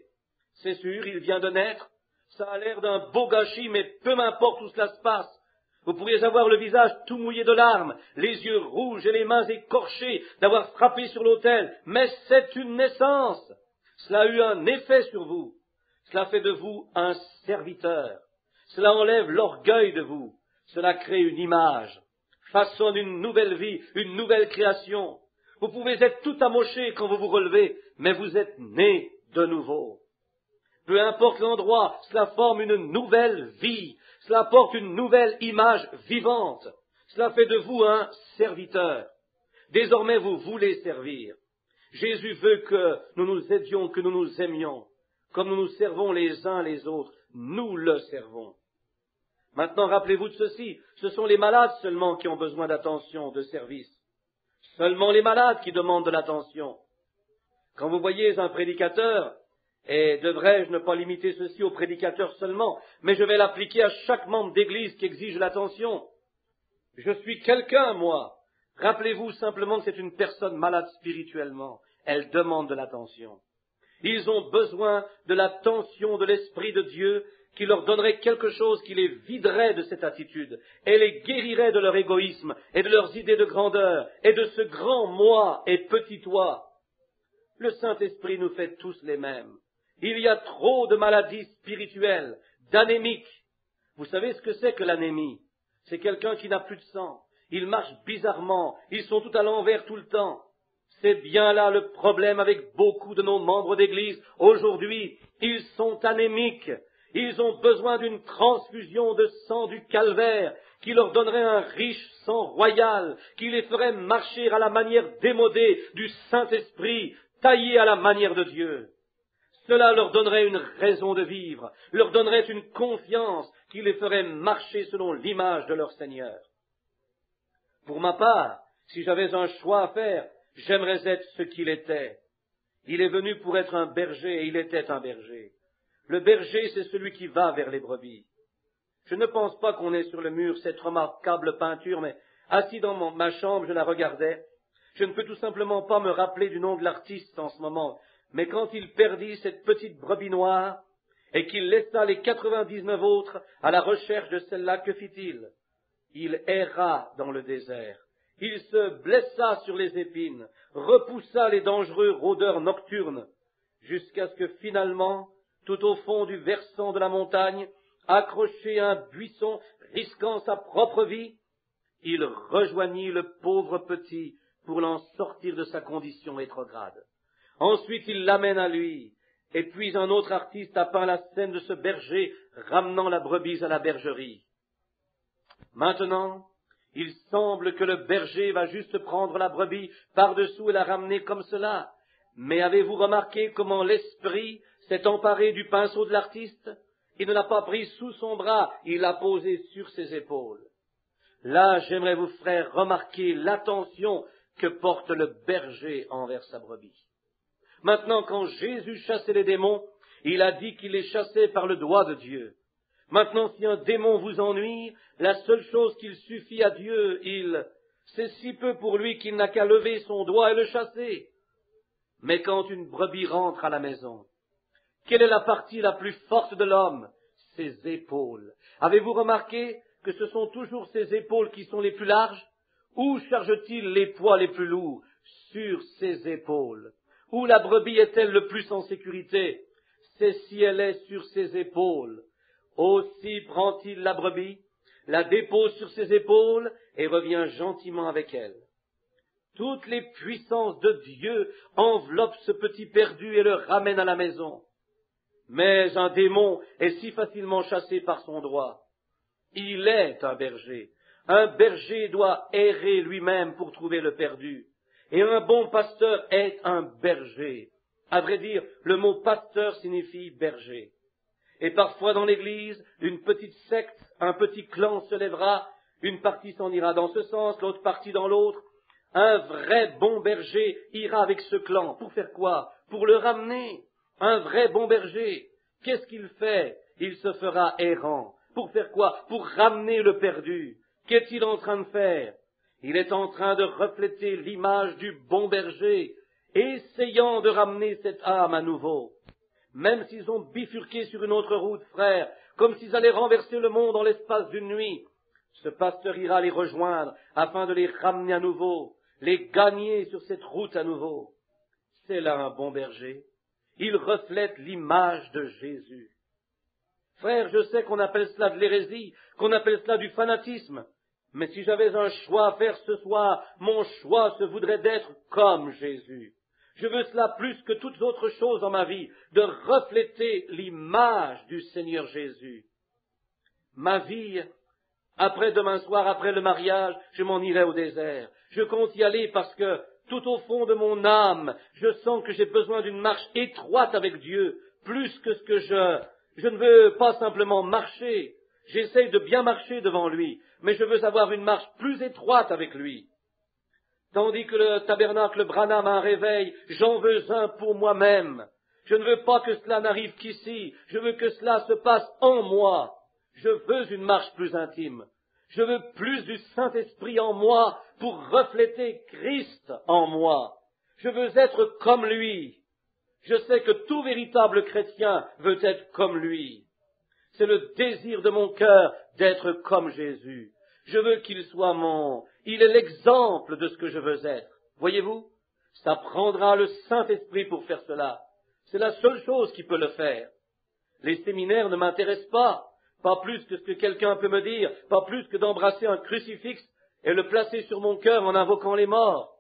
A: C'est sûr, il vient de naître. Ça a l'air d'un beau gâchis, mais peu m'importe où cela se passe. Vous pourriez avoir le visage tout mouillé de larmes, les yeux rouges et les mains écorchées d'avoir frappé sur l'autel, mais c'est une naissance. Cela a eu un effet sur vous. Cela fait de vous un serviteur. Cela enlève l'orgueil de vous. Cela crée une image, façonne une nouvelle vie, une nouvelle création. Vous pouvez être tout amoché quand vous vous relevez, mais vous êtes né de nouveau. Peu importe l'endroit, cela forme une nouvelle vie. Cela apporte une nouvelle image vivante. Cela fait de vous un serviteur. Désormais, vous voulez servir. Jésus veut que nous nous aidions, que nous nous aimions. Comme nous nous servons les uns les autres, nous le servons. Maintenant, rappelez-vous de ceci. Ce sont les malades seulement qui ont besoin d'attention, de service. Seulement les malades qui demandent de l'attention. Quand vous voyez un prédicateur, et devrais-je ne pas limiter ceci aux prédicateurs seulement, mais je vais l'appliquer à chaque membre d'église qui exige l'attention. Je suis quelqu'un, moi. Rappelez-vous simplement que c'est une personne malade spirituellement. Elle demande de l'attention. Ils ont besoin de l'attention de l'Esprit de Dieu qui leur donnerait quelque chose qui les viderait de cette attitude et les guérirait de leur égoïsme et de leurs idées de grandeur et de ce grand moi et petit toi. Le Saint-Esprit nous fait tous les mêmes. Il y a trop de maladies spirituelles, d'anémiques. Vous savez ce que c'est que l'anémie? C'est quelqu'un qui n'a plus de sang. Ils marchent bizarrement, ils sont tout à l'envers tout le temps. C'est bien là le problème avec beaucoup de nos membres d'église. Aujourd'hui, ils sont anémiques. Ils ont besoin d'une transfusion de sang du calvaire qui leur donnerait un riche sang royal, qui les ferait marcher à la manière démodée du Saint-Esprit, taillé à la manière de Dieu. Cela leur donnerait une raison de vivre, leur donnerait une confiance qui les ferait marcher selon l'image de leur Seigneur. Pour ma part, si j'avais un choix à faire, j'aimerais être ce qu'il était. Il est venu pour être un berger et il était un berger. Le berger, c'est celui qui va vers les brebis. Je ne pense pas qu'on ait sur le mur cette remarquable peinture, mais assis dans ma chambre, je la regardais. Je ne peux tout simplement pas me rappeler du nom de l'artiste en ce moment, mais quand il perdit cette petite brebis noire et qu'il laissa les 99 autres à la recherche de celle-là, que fit-il? Il erra dans le désert. Il se blessa sur les épines, repoussa les dangereux rôdeurs nocturnes, jusqu'à ce que finalement, tout au fond du versant de la montagne, accroché à un buisson, risquant sa propre vie, il rejoignit le pauvre petit pour l'en sortir de sa condition rétrograde. Ensuite, il l'amène à lui, et puis un autre artiste a peint la scène de ce berger ramenant la brebis à la bergerie. Maintenant, il semble que le berger va juste prendre la brebis par-dessous et la ramener comme cela. Mais avez-vous remarqué comment l'esprit s'est emparé du pinceau de l'artiste? Il ne l'a pas pris sous son bras, il l'a posé sur ses épaules. Là, j'aimerais vous faire remarquer l'attention que porte le berger envers sa brebis. Maintenant, quand Jésus chassait les démons, il a dit qu'il les chassait par le doigt de Dieu. Maintenant, si un démon vous ennuie, la seule chose qu'il suffit à Dieu, c'est si peu pour lui qu'il n'a qu'à lever son doigt et le chasser. Mais quand une brebis rentre à la maison, quelle est la partie la plus forte de l'homme? Ses épaules. Avez-vous remarqué que ce sont toujours ses épaules qui sont les plus larges? Où charge-t-il les poids les plus lourds? Sur ses épaules. Où la brebis est-elle le plus en sécurité? C'est si elle est sur ses épaules. Aussi prend-il la brebis, la dépose sur ses épaules et revient gentiment avec elle. Toutes les puissances de Dieu enveloppent ce petit perdu et le ramènent à la maison. Mais un démon est si facilement chassé par son droit. Il est un berger. Un berger doit errer lui-même pour trouver le perdu. Et un bon pasteur est un berger. À vrai dire, le mot pasteur signifie berger. Et parfois dans l'Église, une petite secte, un petit clan se lèvera, une partie s'en ira dans ce sens, l'autre partie dans l'autre. Un vrai bon berger ira avec ce clan. Pour faire quoi? Pour le ramener. Un vrai bon berger, qu'est-ce qu'il fait? Il se fera errant. Pour faire quoi? Pour ramener le perdu. Qu'est-il en train de faire? Il est en train de refléter l'image du bon berger, essayant de ramener cette âme à nouveau. Même s'ils ont bifurqué sur une autre route, frères, comme s'ils allaient renverser le monde en l'espace d'une nuit, ce pasteur ira les rejoindre afin de les ramener à nouveau, les gagner sur cette route à nouveau. C'est là un bon berger. Il reflète l'image de Jésus. Frère, je sais qu'on appelle cela de l'hérésie, qu'on appelle cela du fanatisme, mais si j'avais un choix à faire ce soir, mon choix se voudrait d'être comme Jésus. Je veux cela plus que toutes autres choses dans ma vie, de refléter l'image du Seigneur Jésus. Ma vie, après demain soir, après le mariage, je m'en irai au désert. Je compte y aller parce que, tout au fond de mon âme, je sens que j'ai besoin d'une marche étroite avec Dieu, plus que ce que je ne veux pas simplement marcher. J'essaye de bien marcher devant lui, mais je veux avoir une marche plus étroite avec lui. Tandis que le tabernacle Branham a un réveil, j'en veux un pour moi-même. Je ne veux pas que cela n'arrive qu'ici, je veux que cela se passe en moi. Je veux une marche plus intime. Je veux plus du Saint-Esprit en moi pour refléter Christ en moi. Je veux être comme lui. Je sais que tout véritable chrétien veut être comme lui. C'est le désir de mon cœur d'être comme Jésus. Je veux qu'il soit il est l'exemple de ce que je veux être. Voyez-vous, ça prendra le Saint-Esprit pour faire cela. C'est la seule chose qui peut le faire. Les séminaires ne m'intéressent pas plus que ce que quelqu'un peut me dire, pas plus que d'embrasser un crucifix et le placer sur mon cœur en invoquant les morts.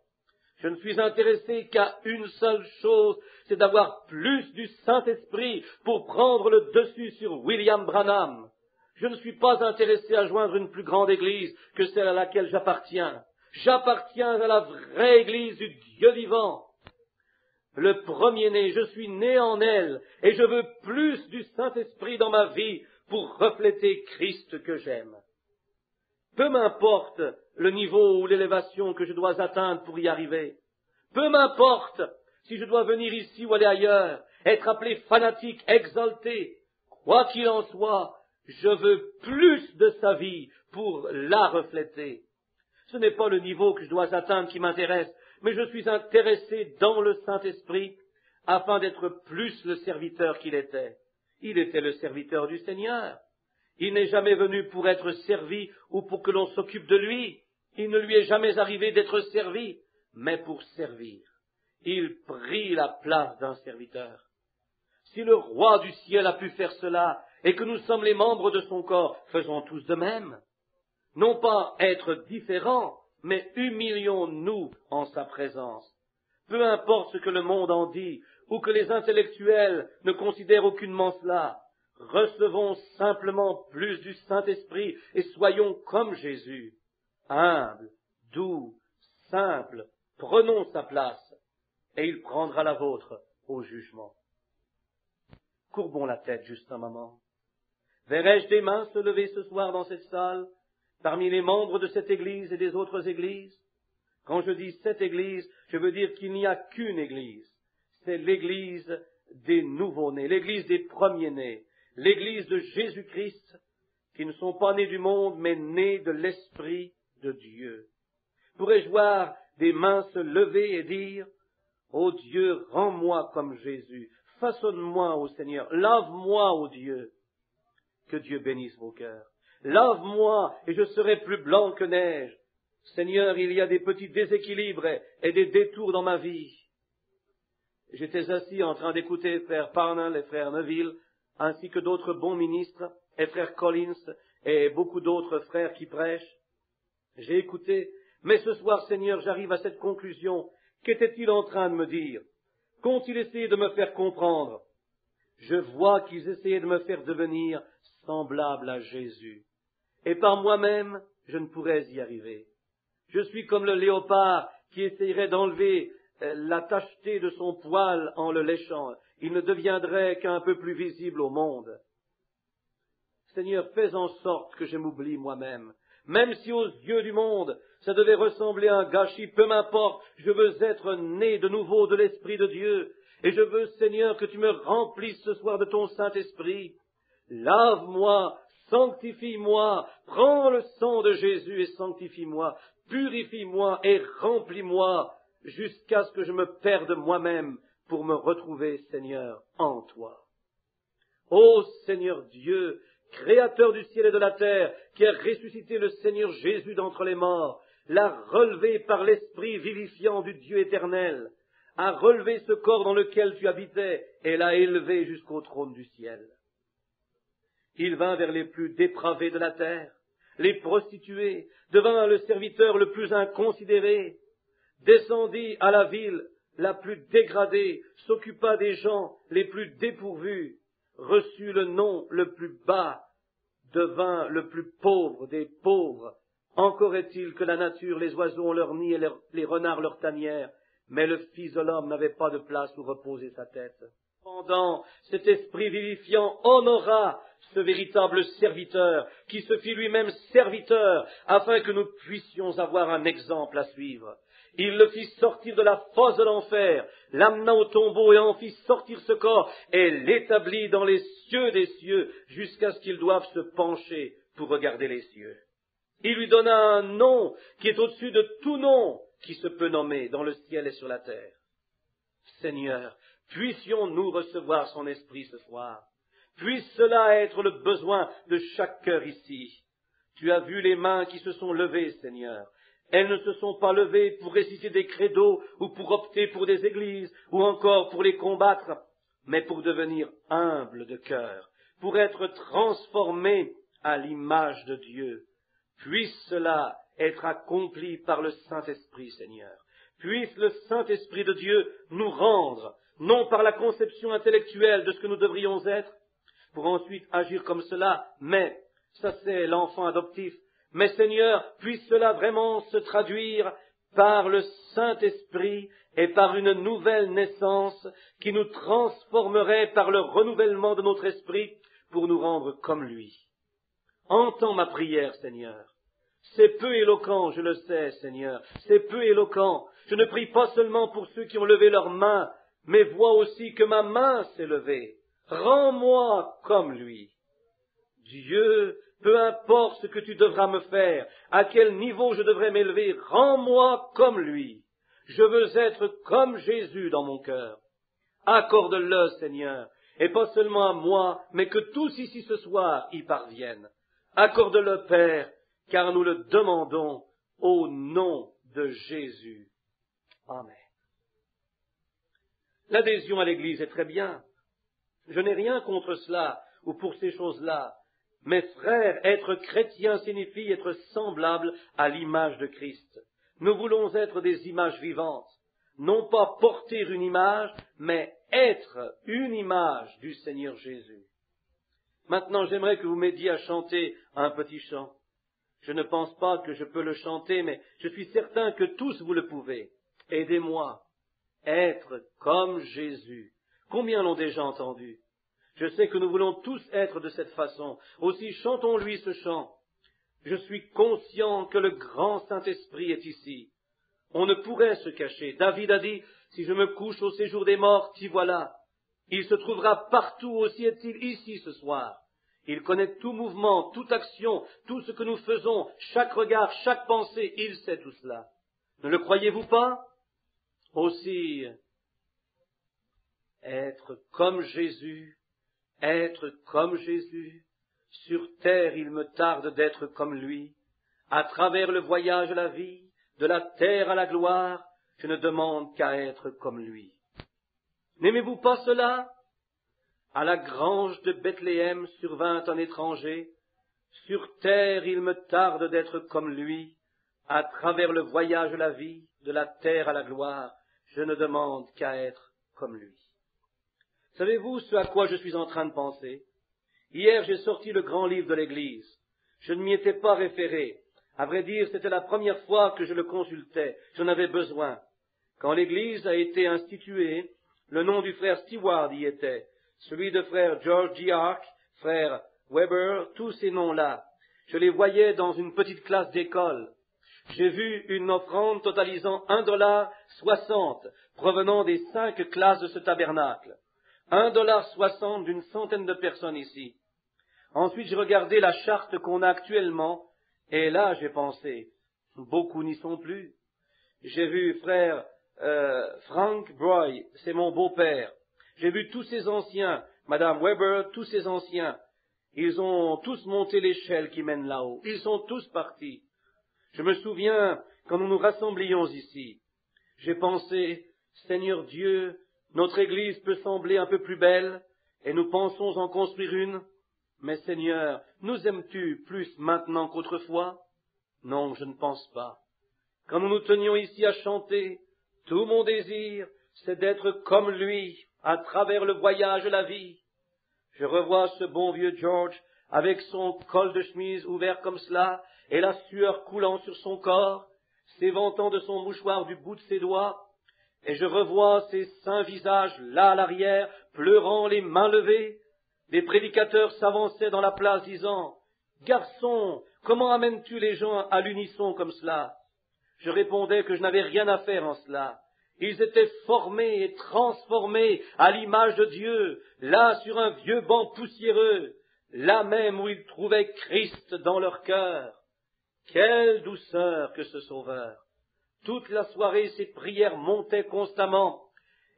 A: Je ne suis intéressé qu'à une seule chose, c'est d'avoir plus du Saint-Esprit pour prendre le dessus sur William Branham. Je ne suis pas intéressé à joindre une plus grande église que celle à laquelle j'appartiens. J'appartiens à la vraie église du Dieu vivant. Le premier-né, je suis né en elle, et je veux plus du Saint-Esprit dans ma vie pour refléter Christ que j'aime. Peu m'importe le niveau ou l'élévation que je dois atteindre pour y arriver. Peu m'importe si je dois venir ici ou aller ailleurs, être appelé fanatique, exalté. Quoi qu'il en soit, je veux plus de sa vie pour la refléter. Ce n'est pas le niveau que je dois atteindre qui m'intéresse, mais je suis intéressé dans le Saint-Esprit afin d'être plus le serviteur qu'il était. Il était le serviteur du Seigneur. Il n'est jamais venu pour être servi ou pour que l'on s'occupe de lui. Il ne lui est jamais arrivé d'être servi, mais pour servir. Il prit la place d'un serviteur. Si le roi du ciel a pu faire cela, et que nous sommes les membres de son corps, faisons tous de même. Non pas être différents, mais humilions-nous en sa présence. Peu importe ce que le monde en dit, ou que les intellectuels ne considèrent aucunement cela, recevons simplement plus du Saint-Esprit et soyons comme Jésus, humbles, doux, simples, prenons sa place, et il prendra la vôtre au jugement. Courbons la tête juste un moment. Verrai-je des mains se lever ce soir dans cette salle, parmi les membres de cette église et des autres églises? Quand je dis cette Église, je veux dire qu'il n'y a qu'une Église. C'est l'Église des nouveaux-nés, l'Église des premiers-nés, l'Église de Jésus-Christ, qui ne sont pas nés du monde, mais nés de l'Esprit de Dieu. Pourrais-je voir des mains se lever et dire, « Ô Dieu, rends-moi comme Jésus, façonne-moi, ô Seigneur, lave-moi, ô Dieu. » Que Dieu bénisse vos cœurs. Lave-moi et je serai plus blanc que neige. Seigneur, il y a des petits déséquilibres et des détours dans ma vie. J'étais assis en train d'écouter frère Parnell et frère Neville, ainsi que d'autres bons ministres, et frère Collins, et beaucoup d'autres frères qui prêchent. J'ai écouté, mais ce soir, Seigneur, j'arrive à cette conclusion. Qu'était-il en train de me dire? Qu'ont-ils essayé de me faire comprendre? Je vois qu'ils essayaient de me faire devenir semblable à Jésus. Et par moi-même, je ne pourrais y arriver. Je suis comme le léopard qui essayerait d'enlever la tacheté de son poil en le léchant. Il ne deviendrait qu'un peu plus visible au monde. Seigneur, fais en sorte que je m'oublie moi-même. Même si aux yeux du monde, ça devait ressembler à un gâchis, peu m'importe, je veux être né de nouveau de l'Esprit de Dieu. Et je veux, Seigneur, que tu me remplisses ce soir de ton Saint-Esprit. Lave-moi, sanctifie-moi, prends le sang de Jésus et sanctifie-moi, purifie-moi et remplis-moi jusqu'à ce que je me perde moi-même pour me retrouver, Seigneur, en toi. Ô Seigneur Dieu, Créateur du ciel et de la terre, qui a ressuscité le Seigneur Jésus d'entre les morts, l'a relevé par l'Esprit vivifiant du Dieu éternel, a relevé ce corps dans lequel tu habitais et l'a élevé jusqu'au trône du ciel. Il vint vers les plus dépravés de la terre, les prostituées, devint le serviteur le plus inconsidéré, descendit à la ville la plus dégradée, s'occupa des gens les plus dépourvus, reçut le nom le plus bas, devint le plus pauvre des pauvres. Encore est-il que la nature, les oiseaux ont leur nid et les renards leur tanière, mais le Fils de l'homme n'avait pas de place où reposer sa tête. Cependant, cet esprit vivifiant honora ce véritable serviteur, qui se fit lui-même serviteur, afin que nous puissions avoir un exemple à suivre. Il le fit sortir de la fosse de l'enfer, l'amena au tombeau et en fit sortir ce corps, et l'établit dans les cieux des cieux, jusqu'à ce qu'il doive se pencher pour regarder les cieux. Il lui donna un nom qui est au-dessus de tout nom qui se peut nommer dans le ciel et sur la terre. Seigneur, puissions-nous recevoir son esprit ce soir. Puisse cela être le besoin de chaque cœur ici. Tu as vu les mains qui se sont levées, Seigneur. Elles ne se sont pas levées pour réciter des credos ou pour opter pour des églises ou encore pour les combattre, mais pour devenir humbles de cœur, pour être transformés à l'image de Dieu. Puisse cela être accompli par le Saint-Esprit, Seigneur. Puisse le Saint-Esprit de Dieu nous rendre, non par la conception intellectuelle de ce que nous devrions être, pour ensuite agir comme cela, mais, ça c'est l'enfant adoptif, mais Seigneur, puisse cela vraiment se traduire par le Saint-Esprit et par une nouvelle naissance qui nous transformerait par le renouvellement de notre esprit pour nous rendre comme lui. Entends ma prière, Seigneur. C'est peu éloquent, je le sais, Seigneur, c'est peu éloquent. Je ne prie pas seulement pour ceux qui ont levé leurs mains, mais vois aussi que ma main s'est levée. Rends-moi comme lui. Dieu, peu importe ce que tu devras me faire, à quel niveau je devrais m'élever, rends-moi comme lui. Je veux être comme Jésus dans mon cœur. Accorde-le, Seigneur, et pas seulement à moi, mais que tous ici ce soir y parviennent. Accorde-le, Père, car nous le demandons au nom de Jésus. Amen. L'adhésion à l'Église est très bien. Je n'ai rien contre cela ou pour ces choses-là. Mes frères, être chrétien signifie être semblable à l'image de Christ. Nous voulons être des images vivantes. Non pas porter une image, mais être une image du Seigneur Jésus. Maintenant, j'aimerais que vous m'aidiez à chanter un petit chant. Je ne pense pas que je peux le chanter, mais je suis certain que tous vous le pouvez. Aidez-moi. Être comme Jésus. Combien l'ont déjà entendu? Je sais que nous voulons tous être de cette façon. Aussi chantons-lui ce chant. Je suis conscient que le grand Saint-Esprit est ici. On ne pourrait se cacher. David a dit, si je me couche au séjour des morts, t'y voilà. Il se trouvera partout, aussi est-il ici ce soir. Il connaît tout mouvement, toute action, tout ce que nous faisons, chaque regard, chaque pensée, il sait tout cela. Ne le croyez-vous pas? Aussi, être comme Jésus, sur terre il me tarde d'être comme lui, à travers le voyage à la vie, de la terre à la gloire, je ne demande qu'à être comme lui. N'aimez-vous pas cela? À la grange de Bethléem survint un étranger. Sur terre il me tarde d'être comme lui. À travers le voyage de la vie, de la terre à la gloire, je ne demande qu'à être comme lui. Savez-vous ce à quoi je suis en train de penser? Hier j'ai sorti le grand livre de l'Église. Je ne m'y étais pas référé. À vrai dire, c'était la première fois que je le consultais. J'en avais besoin. Quand l'Église a été instituée, le nom du frère Stewart y était. Celui de frère George G. Ark, frère Weber, tous ces noms-là. Je les voyais dans une petite classe d'école. J'ai vu une offrande totalisant $1.60 provenant des 5 classes de ce tabernacle. $1.60 d'une centaine de personnes ici. Ensuite, j'ai regardé la charte qu'on a actuellement, et là, j'ai pensé, beaucoup n'y sont plus. J'ai vu frère Frank Broy, c'est mon beau-père. J'ai vu tous ces anciens, Madame Weber, tous ces anciens. Ils ont tous monté l'échelle qui mène là-haut. Ils sont tous partis. Je me souviens, quand nous nous rassemblions ici, j'ai pensé, Seigneur Dieu, notre Église peut sembler un peu plus belle, et nous pensons en construire une, mais Seigneur, nous aimes-tu plus maintenant qu'autrefois? Non, je ne pense pas. Quand nous nous tenions ici à chanter, tout mon désir, c'est d'être comme lui, à travers le voyage de la vie. Je revois ce bon vieux George, avec son col de chemise ouvert comme cela, et la sueur coulant sur son corps, s'éventant de son mouchoir du bout de ses doigts, et je revois ces saints visages là à l'arrière, pleurant les mains levées. Des prédicateurs s'avançaient dans la place disant, « Garçon, comment amènes-tu les gens à l'unisson comme cela ?» Je répondais que je n'avais rien à faire en cela. Ils étaient formés et transformés à l'image de Dieu, là sur un vieux banc poussiéreux, là même où ils trouvaient Christ dans leur cœur. Quelle douceur que ce Sauveur! Toute la soirée, ces prières montaient constamment,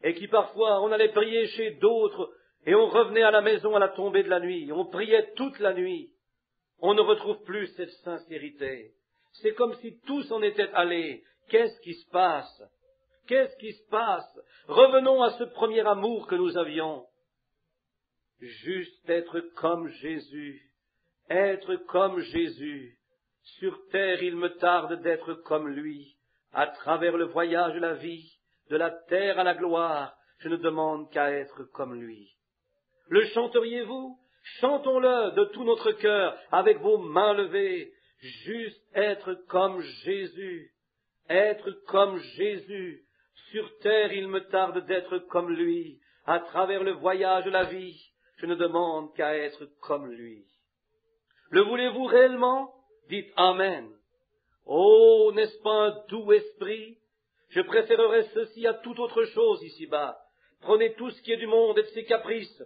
A: et qui parfois, on allait prier chez d'autres, et on revenait à la maison à la tombée de la nuit. On priait toute la nuit. On ne retrouve plus cette sincérité. C'est comme si tous en étaient allés. Qu'est-ce qui se passe? Qu'est-ce qui se passe? Revenons à ce premier amour que nous avions. Juste être comme Jésus. Être comme Jésus. Sur terre, il me tarde d'être comme lui. À travers le voyage de la vie, de la terre à la gloire, je ne demande qu'à être comme lui. Le chanteriez-vous? Chantons-le de tout notre cœur, avec vos mains levées. Juste être comme Jésus. Être comme Jésus. Sur terre, il me tarde d'être comme lui. À travers le voyage de la vie, je ne demande qu'à être comme lui. Le voulez-vous réellement? Dites Amen. Oh, n'est-ce pas un doux esprit? Je préférerais ceci à toute autre chose ici-bas. Prenez tout ce qui est du monde et de ses caprices.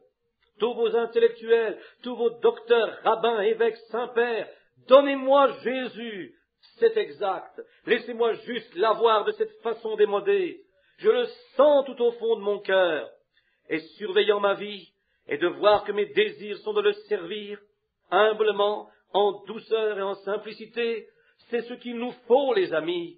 A: Tous vos intellectuels, tous vos docteurs, rabbins, évêques, saints-pères, donnez-moi Jésus. C'est exact. Laissez-moi juste l'avoir de cette façon démodée. Je le sens tout au fond de mon cœur. Et surveillant ma vie, et de voir que mes désirs sont de le servir, humblement, en douceur et en simplicité, c'est ce qu'il nous faut, les amis.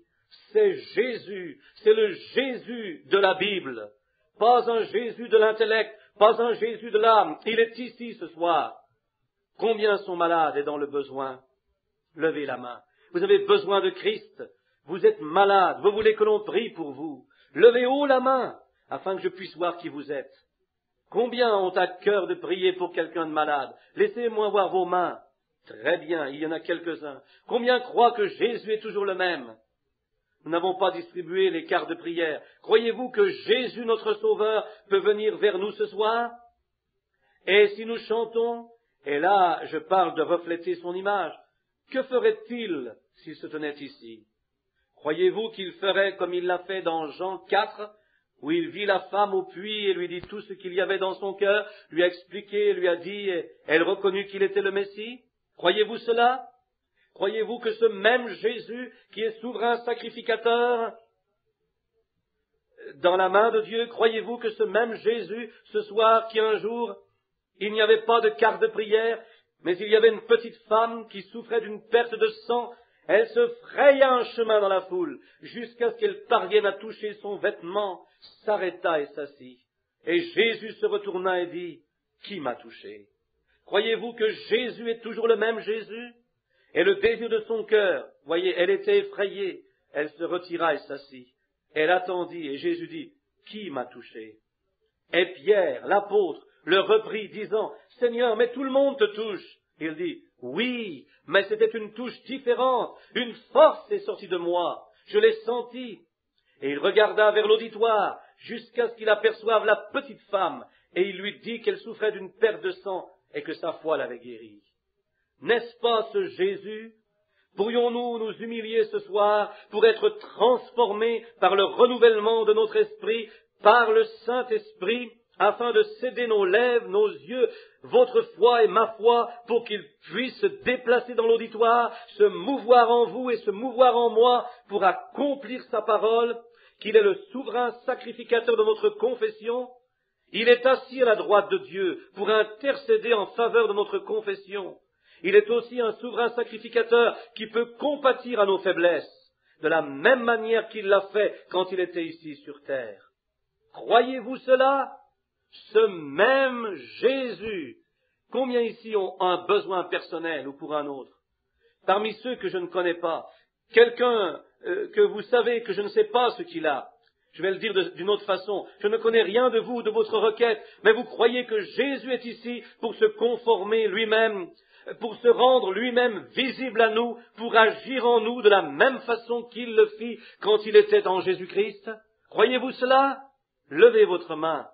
A: C'est Jésus, c'est le Jésus de la Bible. Pas un Jésus de l'intellect, pas un Jésus de l'âme. Il est ici ce soir. Combien sont malades et dans le besoin? Levez la main. Vous avez besoin de Christ. Vous êtes malade. Vous voulez que l'on prie pour vous. Levez haut la main, afin que je puisse voir qui vous êtes. Combien ont à cœur de prier pour quelqu'un de malade? Laissez-moi voir vos mains. Très bien, il y en a quelques-uns. Combien croient que Jésus est toujours le même? Nous n'avons pas distribué les cartes de prière. Croyez-vous que Jésus, notre Sauveur, peut venir vers nous ce soir? Et si nous chantons, et là je parle de refléter son image, que ferait-il s'il se tenait ici? Croyez-vous qu'il ferait comme il l'a fait dans Jean 4, où il vit la femme au puits et lui dit tout ce qu'il y avait dans son cœur, lui a expliqué, lui a dit, et elle reconnut qu'il était le Messie? Croyez-vous cela? Croyez-vous que ce même Jésus, qui est souverain sacrificateur dans la main de Dieu, croyez-vous que ce même Jésus, ce soir, qui un jour, il n'y avait pas de quart de prière, mais il y avait une petite femme qui souffrait d'une perte de sang, elle se fraya un chemin dans la foule, jusqu'à ce qu'elle parvienne à toucher son vêtement, s'arrêta et s'assit. Et Jésus se retourna et dit, « Qui m'a touché ?» Croyez-vous que Jésus est toujours le même Jésus? Et le désir de son cœur, voyez, elle était effrayée, elle se retira et s'assit. Elle attendit, et Jésus dit, « Qui m'a touché ?» Et Pierre, l'apôtre, le reprit, disant, « Seigneur, mais tout le monde te touche. » Il dit, « Oui, mais c'était une touche différente. Une force est sortie de moi. Je l'ai sentie. » Et il regarda vers l'auditoire, jusqu'à ce qu'il aperçoive la petite femme, et il lui dit qu'elle souffrait d'une perte de sang, et que sa foi l'avait guérie. N'est-ce pas ce Jésus? Pourrions-nous nous humilier ce soir pour être transformés par le renouvellement de notre esprit, par le Saint-Esprit, afin de céder nos lèvres, nos yeux, votre foi et ma foi, pour qu'ils puissent se déplacer dans l'auditoire, se mouvoir en vous et se mouvoir en moi, pour accomplir sa parole, qu'il est le souverain sacrificateur de notre confession? Il est assis à la droite de Dieu pour intercéder en faveur de notre confession. Il est aussi un souverain sacrificateur qui peut compatir à nos faiblesses, de la même manière qu'il l'a fait quand il était ici sur terre. Croyez-vous cela? Ce même Jésus. Combien ici ont un besoin personnel ou pour un autre? Parmi ceux que je ne connais pas, quelqu'un que vous savez que je ne sais pas ce qu'il a. Je vais le dire d'une autre façon. Je ne connais rien de vous, de votre requête, mais vous croyez que Jésus est ici pour se conformer lui-même, pour se rendre lui-même visible à nous, pour agir en nous de la même façon qu'il le fit quand il était en Jésus-Christ? Croyez-vous cela? Levez votre main.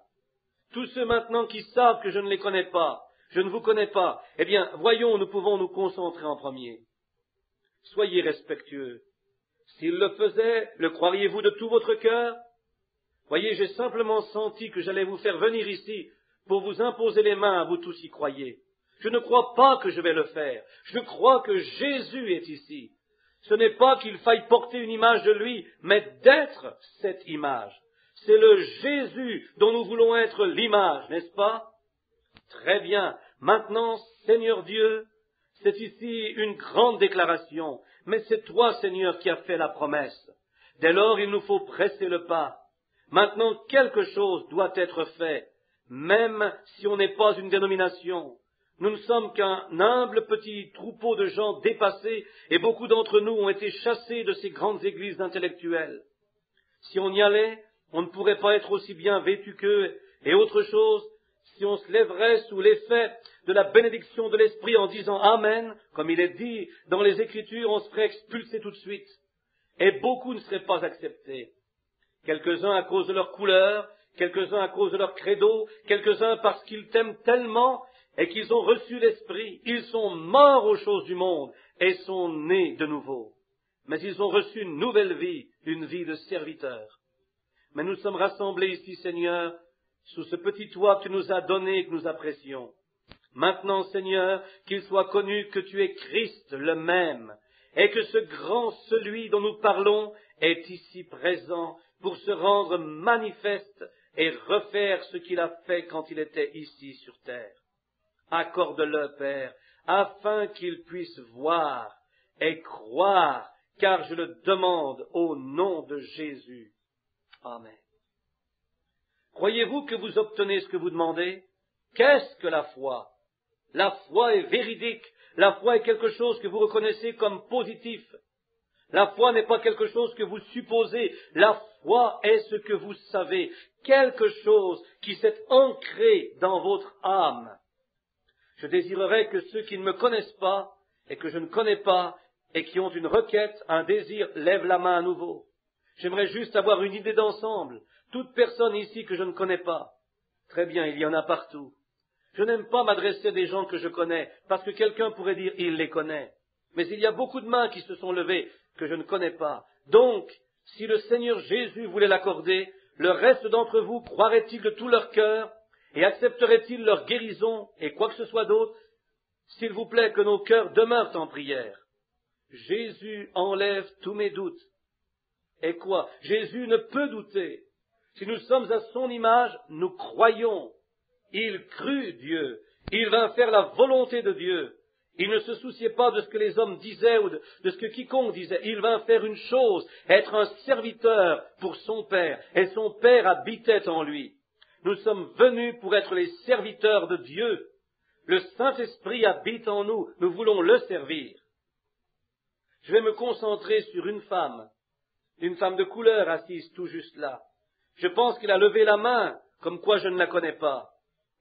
A: Tous ceux maintenant qui savent que je ne les connais pas, je ne vous connais pas, eh bien, voyons, nous pouvons nous concentrer en premier. Soyez respectueux. S'il le faisait, le croiriez-vous de tout votre cœur? Voyez, j'ai simplement senti que j'allais vous faire venir ici pour vous imposer les mains, vous tous y croyez. Je ne crois pas que je vais le faire. Je crois que Jésus est ici. Ce n'est pas qu'il faille porter une image de lui, mais d'être cette image. C'est le Jésus dont nous voulons être l'image, n'est-ce pas? Très bien. Maintenant, Seigneur Dieu, c'est ici une grande déclaration, mais c'est toi, Seigneur, qui as fait la promesse. Dès lors, il nous faut presser le pas. Maintenant, quelque chose doit être fait, même si on n'est pas une dénomination. Nous ne sommes qu'un humble petit troupeau de gens dépassés, et beaucoup d'entre nous ont été chassés de ces grandes églises intellectuelles. Si on y allait, on ne pourrait pas être aussi bien vêtus qu'eux, et autre chose, si on se lèverait sous l'effet de la bénédiction de l'Esprit en disant Amen, comme il est dit dans les Écritures, on se ferait expulser tout de suite. Et beaucoup ne seraient pas acceptés. Quelques-uns à cause de leur couleur, quelques-uns à cause de leur credo, quelques-uns parce qu'ils t'aiment tellement et qu'ils ont reçu l'Esprit. Ils sont morts aux choses du monde et sont nés de nouveau. Mais ils ont reçu une nouvelle vie, une vie de serviteur. Mais nous sommes rassemblés ici, Seigneur, sous ce petit toit que tu nous as donné et que nous apprécions. Maintenant, Seigneur, qu'il soit connu que tu es Christ le même, et que ce grand celui dont nous parlons est ici présent pour se rendre manifeste et refaire ce qu'il a fait quand il était ici sur terre. Accorde-le, Père, afin qu'il puisse voir et croire, car je le demande au nom de Jésus. Amen. Croyez-vous que vous obtenez ce que vous demandez? Qu'est-ce que la foi? La foi est véridique. La foi est quelque chose que vous reconnaissez comme positif. La foi n'est pas quelque chose que vous supposez. La foi est ce que vous savez. Quelque chose qui s'est ancré dans votre âme. Je désirerais que ceux qui ne me connaissent pas et que je ne connais pas et qui ont une requête, un désir, lèvent la main à nouveau. J'aimerais juste avoir une idée d'ensemble. Toute personne ici que je ne connais pas. Très bien, il y en a partout. Je n'aime pas m'adresser à des gens que je connais, parce que quelqu'un pourrait dire « il les connaît ». Mais il y a beaucoup de mains qui se sont levées que je ne connais pas. Donc, si le Seigneur Jésus voulait l'accorder, le reste d'entre vous croirait-il de tout leur cœur et accepterait-il leur guérison et quoi que ce soit d'autre? S'il vous plaît, que nos cœurs demeurent en prière. Jésus enlève tous mes doutes. Et quoi? Jésus ne peut douter. Si nous sommes à son image, nous croyons. Il crut Dieu. Il vint faire la volonté de Dieu. Il ne se souciait pas de ce que les hommes disaient ou de ce que quiconque disait. Il vint faire une chose, être un serviteur pour son Père. Et son Père habitait en lui. Nous sommes venus pour être les serviteurs de Dieu. Le Saint-Esprit habite en nous. Nous voulons le servir. Je vais me concentrer sur une femme de couleur assise tout juste là. Je pense qu'elle a levé la main, comme quoi je ne la connais pas.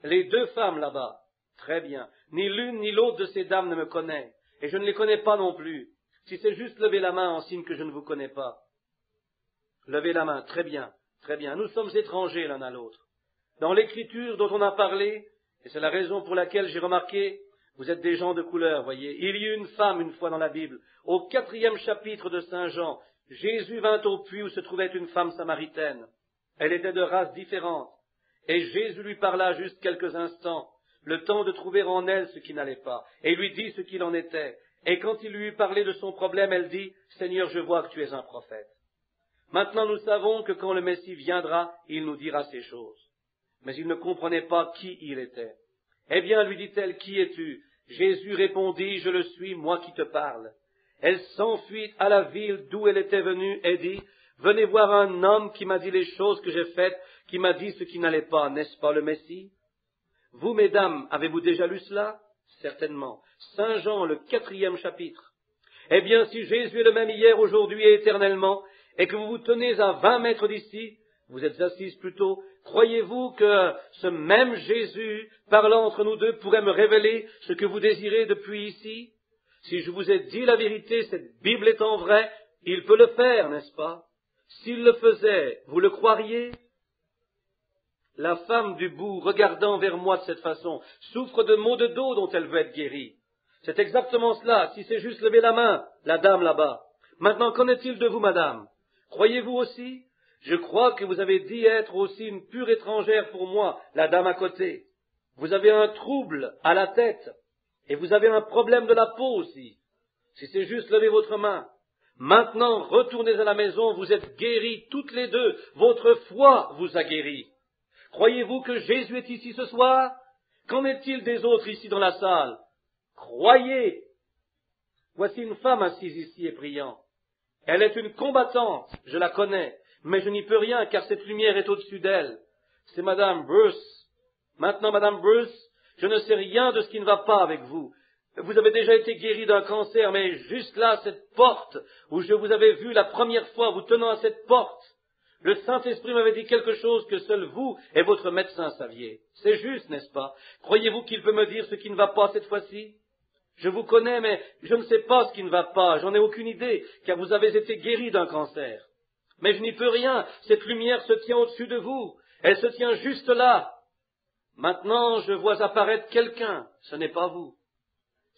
A: Les deux femmes là-bas. Très bien. Ni l'une ni l'autre de ces dames ne me connaît. Et je ne les connais pas non plus. Si c'est juste lever la main en signe que je ne vous connais pas. Levez la main. Très bien. Très bien. Nous sommes étrangers l'un à l'autre. Dans l'écriture dont on a parlé, et c'est la raison pour laquelle j'ai remarqué, vous êtes des gens de couleur, voyez. Il y eut une femme une fois dans la Bible. Au 4e chapitre de Saint Jean, Jésus vint au puits où se trouvait une femme samaritaine. Elle était de race différente. Et Jésus lui parla juste quelques instants, le temps de trouver en elle ce qui n'allait pas, et lui dit ce qu'il en était. Et quand il lui eut parlé de son problème, elle dit, « Seigneur, je vois que tu es un prophète. » Maintenant nous savons que quand le Messie viendra, il nous dira ces choses. Mais il ne comprenait pas qui il était. Eh bien, lui dit-elle, « Qui es-tu » Jésus répondit, « Je le suis, moi qui te parle. » Elle s'enfuit à la ville d'où elle était venue et dit, « Venez voir un homme qui m'a dit les choses que j'ai faites, qui m'a dit ce qui n'allait pas, n'est-ce pas le Messie ?» Vous, mesdames, avez-vous déjà lu cela? Certainement. Saint Jean, le 4e chapitre. Eh bien, si Jésus est le même hier, aujourd'hui et éternellement, et que vous vous tenez à 20 mètres d'ici, vous êtes assises plutôt, croyez-vous que ce même Jésus, parlant entre nous deux, pourrait me révéler ce que vous désirez depuis ici? Si je vous ai dit la vérité, cette Bible étant vraie, il peut le faire, n'est-ce pas? S'il le faisait, vous le croiriez? La femme du bout, regardant vers moi de cette façon, souffre de maux de dos dont elle veut être guérie. C'est exactement cela, si c'est juste lever la main, la dame là-bas. Maintenant, qu'en est-il de vous, madame? Croyez-vous aussi? Je crois que vous avez dit être aussi une pure étrangère pour moi, la dame à côté. Vous avez un trouble à la tête, et vous avez un problème de la peau aussi. Si c'est juste lever votre main. Maintenant, retournez à la maison, vous êtes guéris toutes les deux, votre foi vous a guéris. Croyez-vous que Jésus est ici ce soir? Qu'en est-il des autres ici dans la salle? Croyez! Voici une femme assise ici et priant. Elle est une combattante, je la connais, mais je n'y peux rien car cette lumière est au-dessus d'elle. C'est Madame Bruce. Maintenant, Madame Bruce, je ne sais rien de ce qui ne va pas avec vous. Vous avez déjà été guérie d'un cancer, mais juste là, cette porte où je vous avais vu la première fois, vous tenant à cette porte, le Saint-Esprit m'avait dit quelque chose que seul vous et votre médecin saviez. C'est juste, n'est-ce pas? Croyez-vous qu'il peut me dire ce qui ne va pas cette fois-ci? Je vous connais, mais je ne sais pas ce qui ne va pas. J'en ai aucune idée, car vous avez été guéri d'un cancer. Mais je n'y peux rien. Cette lumière se tient au-dessus de vous. Elle se tient juste là. Maintenant, je vois apparaître quelqu'un. Ce n'est pas vous.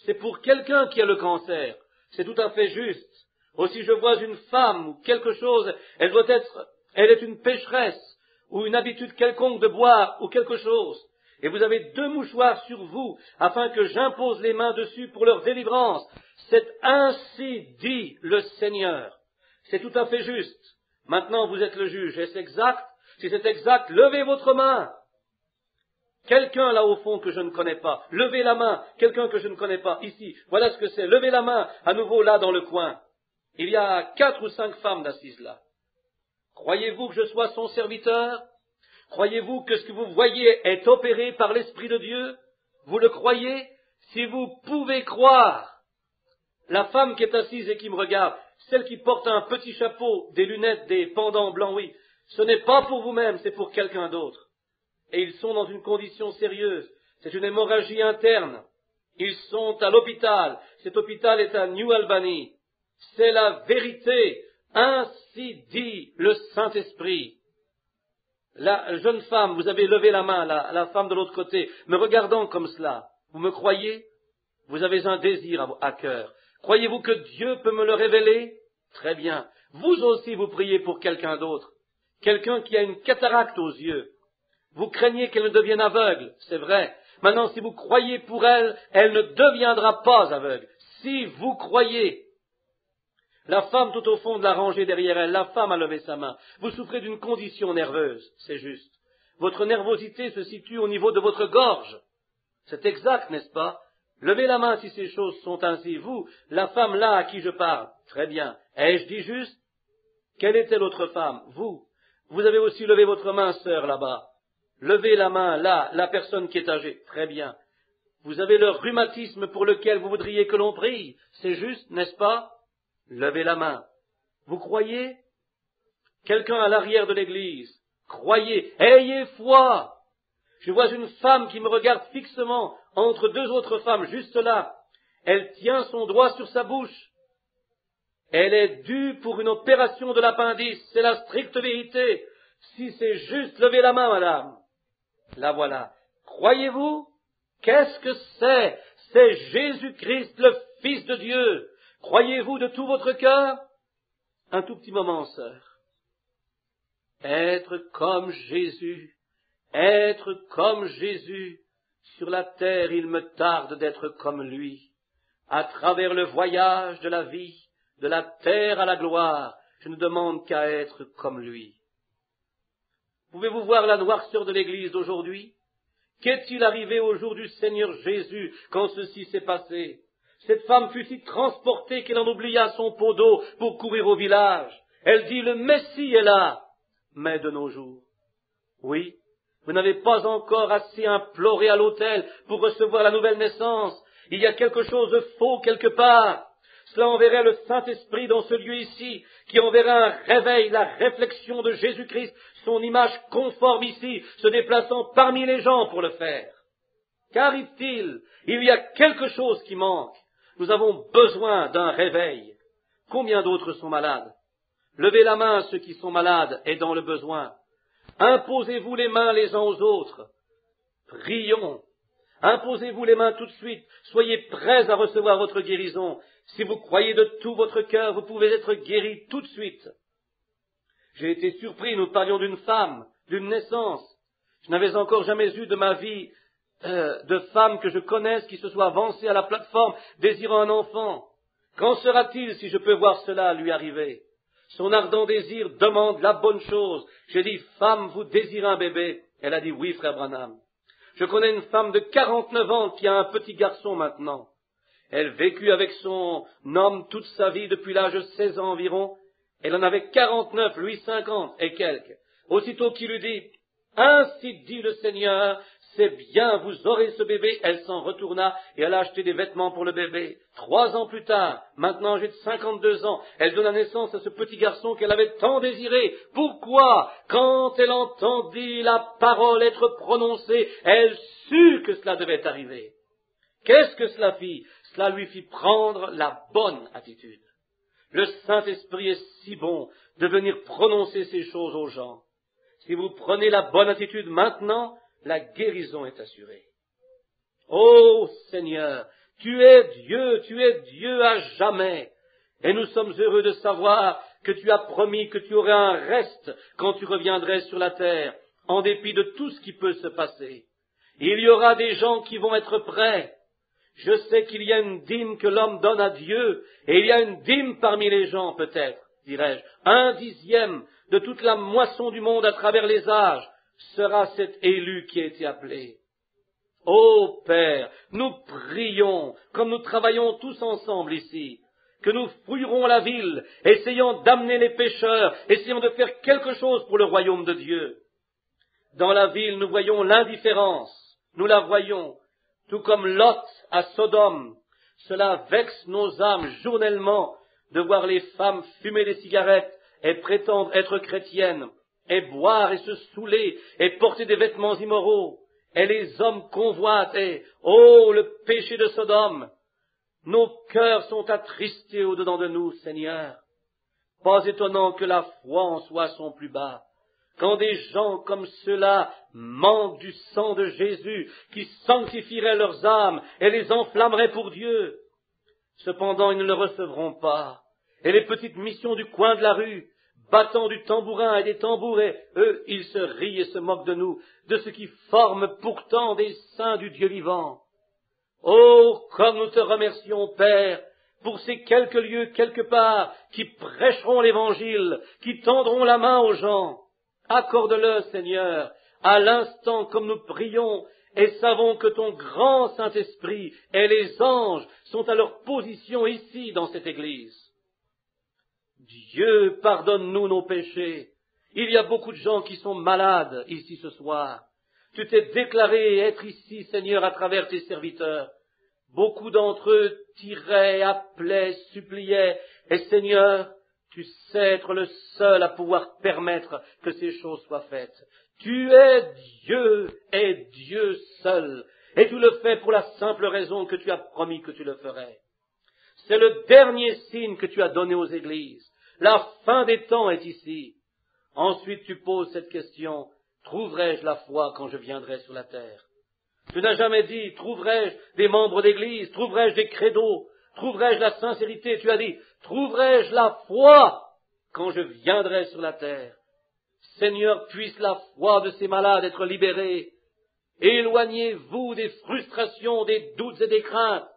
A: C'est pour quelqu'un qui a le cancer. C'est tout à fait juste. Aussi, je vois une femme ou quelque chose. Elle est une pécheresse ou une habitude quelconque de boire ou quelque chose. Et vous avez 2 mouchoirs sur vous afin que j'impose les mains dessus pour leur délivrance. C'est ainsi dit le Seigneur. C'est tout à fait juste. Maintenant, vous êtes le juge. Est-ce exact? Si c'est exact, levez votre main. Quelqu'un là au fond que je ne connais pas. Levez la main. Quelqu'un que je ne connais pas. Ici. Voilà ce que c'est. Levez la main. À nouveau là dans le coin. Il y a 4 ou 5 femmes d'assises là. Croyez-vous que je sois son serviteur? Croyez-vous que ce que vous voyez est opéré par l'Esprit de Dieu? Vous le croyez? Si vous pouvez croire. La femme qui est assise et qui me regarde, celle qui porte un petit chapeau, des lunettes, des pendants blancs, oui, ce n'est pas pour vous-même, c'est pour quelqu'un d'autre. Et ils sont dans une condition sérieuse. C'est une hémorragie interne. Ils sont à l'hôpital. Cet hôpital est à New Albany. C'est la vérité. Ainsi dit le Saint-Esprit. La jeune femme, vous avez levé la main, la femme de l'autre côté, me regardant comme cela. Vous me croyez? Vous avez un désir à cœur. Croyez-vous que Dieu peut me le révéler? Très bien. Vous aussi, vous priez pour quelqu'un d'autre, quelqu'un qui a une cataracte aux yeux. Vous craignez qu'elle ne devienne aveugle, c'est vrai. Maintenant, si vous croyez pour elle, elle ne deviendra pas aveugle. Si vous croyez. La femme tout au fond de la rangée derrière elle, la femme a levé sa main. Vous souffrez d'une condition nerveuse, c'est juste. Votre nervosité se situe au niveau de votre gorge. C'est exact, n'est-ce pas? Levez la main si ces choses sont ainsi. Vous, la femme là à qui je parle, très bien. Ai-je dit juste? Quelle était l'autre femme? Vous. Vous avez aussi levé votre main, sœur, là-bas. Levez la main, là, la personne qui est âgée. Très bien. Vous avez le rhumatisme pour lequel vous voudriez que l'on prie. C'est juste, n'est-ce pas? Levez la main. Vous croyez? Quelqu'un à l'arrière de l'église. Croyez. Ayez foi. Je vois une femme qui me regarde fixement entre deux autres femmes juste là. Elle tient son doigt sur sa bouche. Elle est due pour une opération de l'appendice. C'est la stricte vérité. Si c'est juste, levez la main, madame. La voilà. Croyez-vous? Qu'est-ce que c'est? C'est Jésus-Christ, le Fils de Dieu. Croyez-vous de tout votre cœur? Un tout petit moment, sœur. Être comme Jésus. Être comme Jésus. Sur la terre, il me tarde d'être comme lui. À travers le voyage de la vie, de la terre à la gloire, je ne demande qu'à être comme lui. Pouvez-vous voir la noirceur de l'Église d'aujourd'hui? Qu'est-il arrivé au jour du Seigneur Jésus quand ceci s'est passé? Cette femme fut si transportée qu'elle en oublia son pot d'eau pour courir au village. Elle dit, le Messie est là. Mais de nos jours, oui, vous n'avez pas encore assez imploré à l'autel pour recevoir la nouvelle naissance. Il y a quelque chose de faux quelque part. Cela enverrait le Saint-Esprit dans ce lieu ici, qui enverrait un réveil, la réflexion de Jésus-Christ, son image conforme ici, se déplaçant parmi les gens pour le faire. Qu'arrive-t-il? Il y a quelque chose qui manque. Nous avons besoin d'un réveil. Combien d'autres sont malades? Levez la main ceux qui sont malades et dans le besoin. Imposez-vous les mains les uns aux autres. Prions. Imposez-vous les mains tout de suite. Soyez prêts à recevoir votre guérison. Si vous croyez de tout votre cœur, vous pouvez être guéris tout de suite. J'ai été surpris, nous parlions d'une femme, d'une naissance. Je n'avais encore jamais eu de ma vie de femme que je connaisse qui se soit avancée à la plateforme désirant un enfant. Qu'en sera-t-il si je peux voir cela lui arriver? Son ardent désir demande la bonne chose. J'ai dit, femme, vous désirez un bébé? Elle a dit, oui, frère Branham. Je connais une femme de 49 ans qui a un petit garçon maintenant. Elle vécut avec son homme toute sa vie depuis l'âge de 16 ans environ. Elle en avait 49, lui 50 et quelques. Aussitôt qu'il lui dit, ainsi dit le Seigneur, c'est bien, vous aurez ce bébé. Elle s'en retourna et elle a acheté des vêtements pour le bébé. 3 ans plus tard, maintenant âgée de 52 ans, elle donna naissance à ce petit garçon qu'elle avait tant désiré. Pourquoi? Quand elle entendit la parole être prononcée, elle sut que cela devait arriver. Qu'est-ce que cela fit? Cela lui fit prendre la bonne attitude. Le Saint-Esprit est si bon de venir prononcer ces choses aux gens. Si vous prenez la bonne attitude maintenant, la guérison est assurée. Ô Seigneur, tu es Dieu à jamais. Et nous sommes heureux de savoir que tu as promis que tu aurais un reste quand tu reviendrais sur la terre, en dépit de tout ce qui peut se passer. Il y aura des gens qui vont être prêts. Je sais qu'il y a une dîme que l'homme donne à Dieu, et il y a une dîme parmi les gens, peut-être, dirais-je. 1/10 de toute la moisson du monde à travers les âges sera cet élu qui a été appelé. Ô Père, nous prions, comme nous travaillons tous ensemble ici, que nous fouillerons la ville, essayons d'amener les pécheurs, essayons de faire quelque chose pour le royaume de Dieu. Dans la ville, nous voyons l'indifférence, nous la voyons, tout comme Lot à Sodome. Cela vexe nos âmes journellement de voir les femmes fumer des cigarettes et prétendre être chrétiennes, et boire et se saouler, et porter des vêtements immoraux, et les hommes convoitent, et, oh, le péché de Sodome! Nos cœurs sont attristés au-dedans de nous, Seigneur. Pas étonnant que la foi en soit son plus bas. Quand des gens comme ceux-là manquent du sang de Jésus, qui sanctifierait leurs âmes et les enflammerait pour Dieu, cependant ils ne le recevront pas. et les petites missions du coin de la rue, battant du tambourin et des tambours, et eux, ils se rient et se moquent de nous, de ce qui forme pourtant des saints du Dieu vivant. Oh, comme nous te remercions, Père, pour ces quelques lieux quelque part qui prêcheront l'Évangile, qui tendront la main aux gens. Accorde-le, Seigneur, à l'instant comme nous prions, et savons que ton grand Saint-Esprit et les anges sont à leur position ici dans cette Église. Dieu, pardonne-nous nos péchés. Il y a beaucoup de gens qui sont malades ici ce soir. Tu t'es déclaré être ici, Seigneur, à travers tes serviteurs. Beaucoup d'entre eux tiraient, appelaient, suppliaient. Et Seigneur, tu sais être le seul à pouvoir permettre que ces choses soient faites. Tu es Dieu et Dieu seul. Et tu le fais pour la simple raison que tu as promis que tu le ferais. C'est le dernier signe que tu as donné aux églises. La fin des temps est ici. Ensuite tu poses cette question, trouverai-je la foi quand je viendrai sur la terre? Tu n'as jamais dit, trouverai-je des membres d'église, trouverai-je des credos, trouverai-je la sincérité? Tu as dit, trouverai-je la foi quand je viendrai sur la terre? Seigneur, puisse la foi de ces malades être libérée. Éloignez-vous des frustrations, des doutes et des craintes.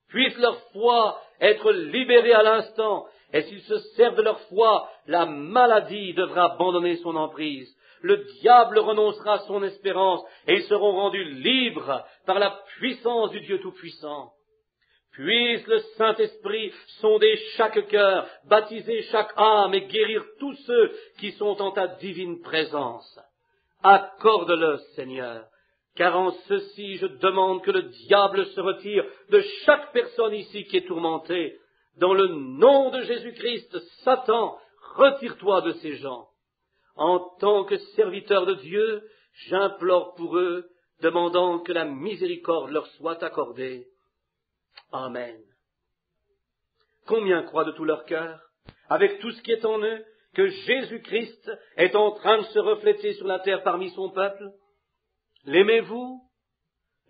A: Puisse leur foi être libérée à l'instant. Et s'ils se servent de leur foi, la maladie devra abandonner son emprise. Le diable renoncera à son espérance et ils seront rendus libres par la puissance du Dieu Tout-Puissant. Puisse le Saint-Esprit sonder chaque cœur, baptiser chaque âme et guérir tous ceux qui sont en ta divine présence. Accorde-le, Seigneur, car en ceci je demande que le diable se retire de chaque personne ici qui est tourmentée. Dans le nom de Jésus-Christ, Satan, retire-toi de ces gens. En tant que serviteur de Dieu, j'implore pour eux, demandant que la miséricorde leur soit accordée. Amen. Combien croient de tout leur cœur, avec tout ce qui est en eux, que Jésus-Christ est en train de se refléter sur la terre parmi son peuple? L'aimez-vous?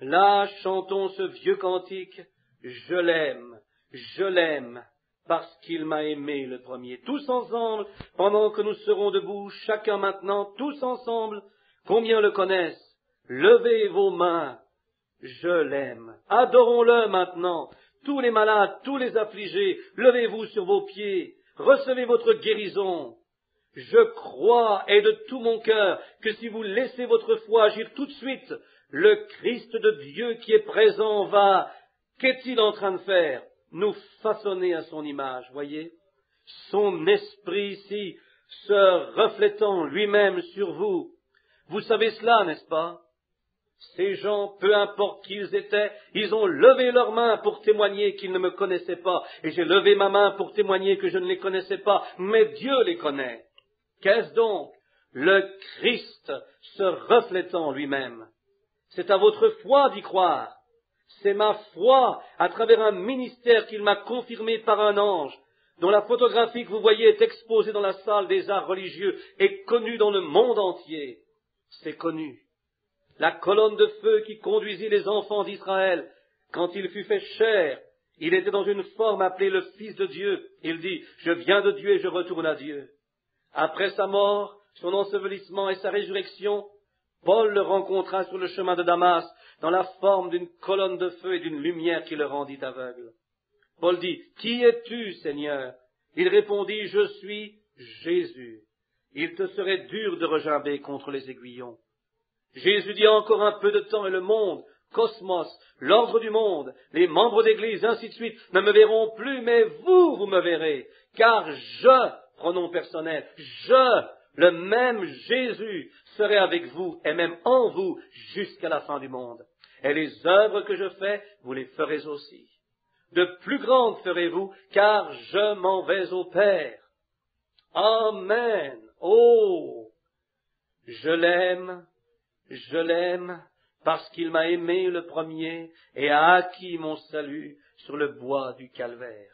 A: Là, chantons ce vieux cantique, je l'aime, parce qu'il m'a aimé le premier. Tous ensemble, pendant que nous serons debout, chacun maintenant, tous ensemble, combien le connaissent? Levez vos mains, je l'aime. Adorons-le maintenant. Tous les malades, tous les affligés, levez-vous sur vos pieds, recevez votre guérison. Je crois, et de tout mon cœur, que si vous laissez votre foi agir tout de suite, le Christ de Dieu qui est présent va, qu'est-il en train de faire? Nous façonner à son image, voyez? Son esprit ici se reflétant lui-même sur vous. Vous savez cela, n'est-ce pas? Ces gens, peu importe qui ils étaient, ils ont levé leurs mains pour témoigner qu'ils ne me connaissaient pas. Et j'ai levé ma main pour témoigner que je ne les connaissais pas. Mais Dieu les connaît. Qu'est-ce donc? Le Christ se reflétant lui-même. C'est à votre foi d'y croire. C'est ma foi, à travers un ministère qu'il m'a confirmé par un ange, dont la photographie que vous voyez est exposée dans la salle des arts religieux et connue dans le monde entier. C'est connu. La colonne de feu qui conduisit les enfants d'Israël, quand il fut fait chair, il était dans une forme appelée le Fils de Dieu. Il dit, je viens de Dieu et je retourne à Dieu. Après sa mort, son ensevelissement et sa résurrection, Paul le rencontra sur le chemin de Damas, dans la forme d'une colonne de feu et d'une lumière qui le rendit aveugle. Paul dit, qui es-tu, Seigneur? Il répondit, je suis Jésus. Il te serait dur de regimber contre les aiguillons. Jésus dit encore un peu de temps et le monde, cosmos, l'ordre du monde, les membres d'église, ainsi de suite, ne me verront plus, mais vous me verrez, car je, pronom personnel, le même Jésus, serai avec vous et même en vous jusqu'à la fin du monde. Et les œuvres que je fais, vous les ferez aussi. De plus grandes ferez-vous, car je m'en vais au Père. Amen. Oh, je l'aime, parce qu'il m'a aimé le premier et a acquis mon salut sur le bois du calvaire.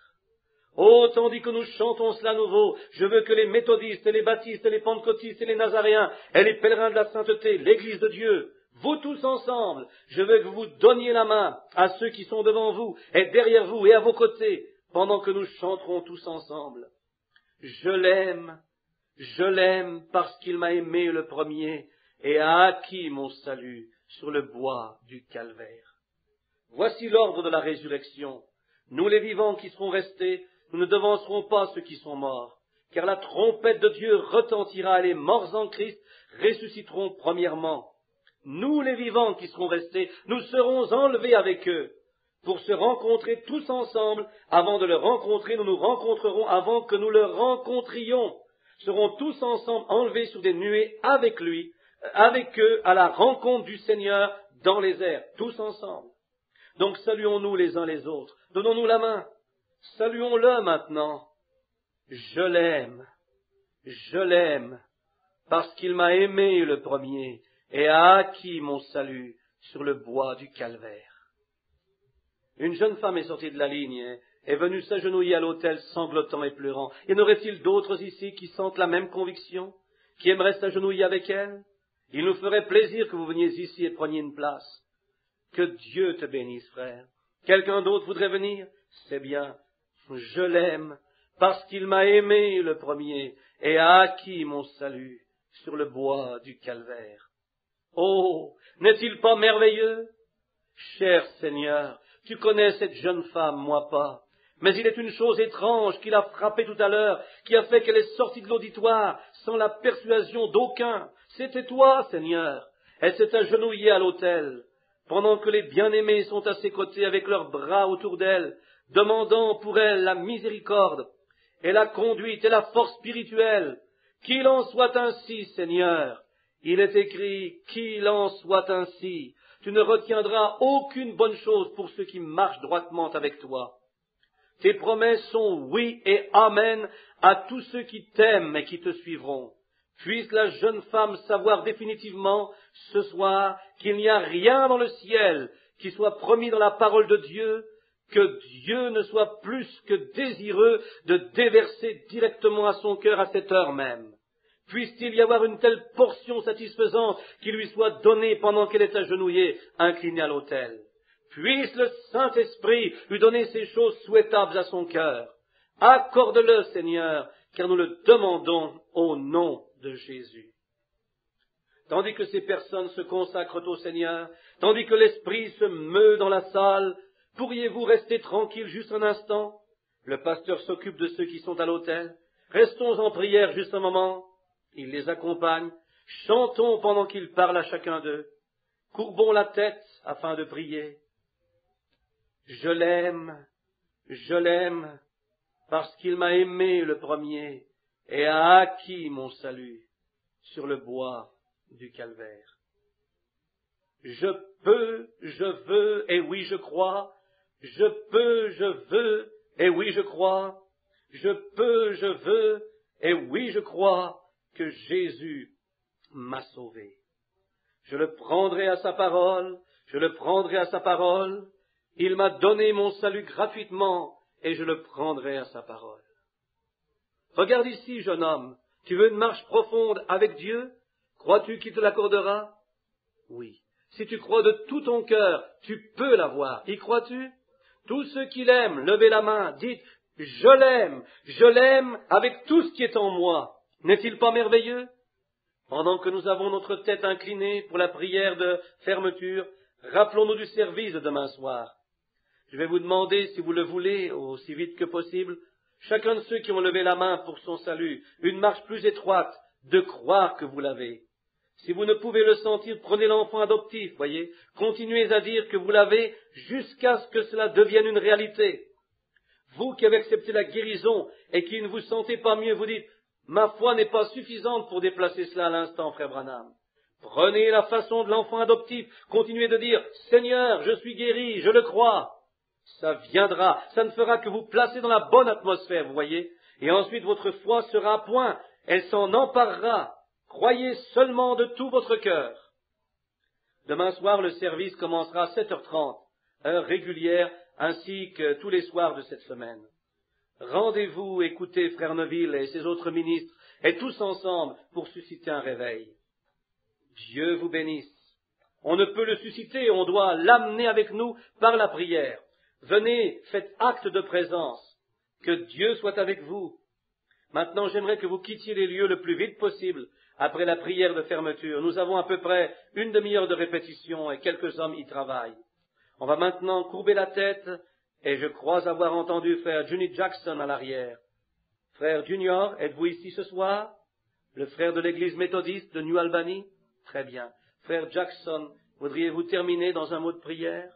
A: Oh, tandis que nous chantons cela à nouveau, je veux que les méthodistes et les baptistes et les pentecôtistes et les nazaréens et les pèlerins de la sainteté, l'Église de Dieu, vous tous ensemble, je veux que vous donniez la main à ceux qui sont devant vous et derrière vous et à vos côtés, pendant que nous chanterons tous ensemble. Je l'aime parce qu'il m'a aimé le premier et a acquis mon salut sur le bois du calvaire. Voici l'ordre de la résurrection. Nous les vivants qui serons restés, nous ne devancerons pas ceux qui sont morts, car la trompette de Dieu retentira et les morts en Christ ressusciteront premièrement. Nous les vivants qui serons restés, nous serons enlevés avec eux, pour se rencontrer tous ensemble. Avant de le rencontrer, nous nous rencontrerons avant que nous le rencontrions. Serons tous ensemble enlevés sur des nuées avec lui, avec eux, à la rencontre du Seigneur dans les airs, tous ensemble. Donc saluons-nous les uns les autres, donnons-nous la main, saluons-le maintenant. Je l'aime, parce qu'il m'a aimé le premier et a acquis mon salut sur le bois du calvaire. Une jeune femme est sortie de la ligne, est venue s'agenouiller à l'autel sanglotant et pleurant. Y en aurait-il d'autres ici qui sentent la même conviction, qui aimeraient s'agenouiller avec elle? Il nous ferait plaisir que vous veniez ici et preniez une place. Que Dieu te bénisse, frère. Quelqu'un d'autre voudrait venir? C'est bien. Je l'aime parce qu'il m'a aimé le premier et a acquis mon salut sur le bois du calvaire. Oh, n'est-il pas merveilleux? Cher Seigneur, tu connais cette jeune femme, moi pas. Mais il est une chose étrange qui l'a frappée tout à l'heure, qui a fait qu'elle est sortie de l'auditoire sans la persuasion d'aucun. C'était toi, Seigneur. Elle s'est agenouillée à l'autel, pendant que les bien-aimés sont à ses côtés avec leurs bras autour d'elle, demandant pour elle la miséricorde et la conduite et la force spirituelle. Qu'il en soit ainsi, Seigneur. Il est écrit, qu'il en soit ainsi. Tu ne retiendras aucune bonne chose pour ceux qui marchent droitement avec toi. Tes promesses sont oui et amen à tous ceux qui t'aiment et qui te suivront. Puisse la jeune femme savoir définitivement ce soir qu'il n'y a rien dans le ciel qui soit promis dans la parole de Dieu, que Dieu ne soit plus que désireux de déverser directement à son cœur à cette heure même. Puisse-t-il y avoir une telle portion satisfaisante qui lui soit donnée pendant qu'elle est agenouillée, inclinée à l'autel. Puisse le Saint-Esprit lui donner ces choses souhaitables à son cœur. Accorde-le, Seigneur, car nous le demandons au nom de Jésus. Tandis que ces personnes se consacrent au Seigneur, tandis que l'Esprit se meut dans la salle, pourriez-vous rester tranquille juste un instant? Le pasteur s'occupe de ceux qui sont à l'autel. Restons en prière juste un moment. Il les accompagne. Chantons pendant qu'il parle à chacun d'eux. Courbons la tête afin de prier. Je l'aime, parce qu'il m'a aimé le premier et a acquis mon salut sur le bois du calvaire. Je peux, je veux, et oui je crois. Je peux, je veux, et oui je crois. Je peux, je veux, et oui je crois que Jésus m'a sauvé. Je le prendrai à sa parole, je le prendrai à sa parole. Il m'a donné mon salut gratuitement, et je le prendrai à sa parole. Regarde ici, jeune homme, tu veux une marche profonde avec Dieu? Crois-tu qu'il te l'accordera? Oui. Si tu crois de tout ton cœur, tu peux l'avoir. Y crois-tu? Tous ceux qui l'aiment, levez la main, dites, je l'aime avec tout ce qui est en moi. N'est-il pas merveilleux? Pendant que nous avons notre tête inclinée pour la prière de fermeture, rappelons-nous du service de demain soir. Je vais vous demander, si vous le voulez, aussi vite que possible, chacun de ceux qui ont levé la main pour son salut, une marche plus étroite, de croire que vous l'avez. Si vous ne pouvez le sentir, prenez l'enfant adoptif, voyez. Continuez à dire que vous l'avez jusqu'à ce que cela devienne une réalité. Vous qui avez accepté la guérison et qui ne vous sentez pas mieux, vous dites, ma foi n'est pas suffisante pour déplacer cela à l'instant, frère Branham. Prenez la façon de l'enfant adoptif. Continuez de dire, Seigneur, je suis guéri, je le crois. Ça viendra, ça ne fera que vous placer dans la bonne atmosphère, vous voyez. Et ensuite votre foi sera à point, elle s'en emparera. Croyez seulement de tout votre cœur. Demain soir, le service commencera à 7h30, heure régulière, ainsi que tous les soirs de cette semaine. Rendez-vous, écoutez Frère Neville et ses autres ministres, et tous ensemble pour susciter un réveil. Dieu vous bénisse. On ne peut le susciter, on doit l'amener avec nous par la prière. Venez, faites acte de présence. Que Dieu soit avec vous. Maintenant, j'aimerais que vous quittiez les lieux le plus vite possible après la prière de fermeture. Nous avons à peu près une demi-heure de répétition et quelques hommes y travaillent. On va maintenant courber la tête et je crois avoir entendu frère Juni Jackson à l'arrière. Frère Junior, êtes-vous ici ce soir? Le frère de l'église méthodiste de New Albany? Très bien. Frère Jackson, voudriez-vous terminer dans un mot de prière?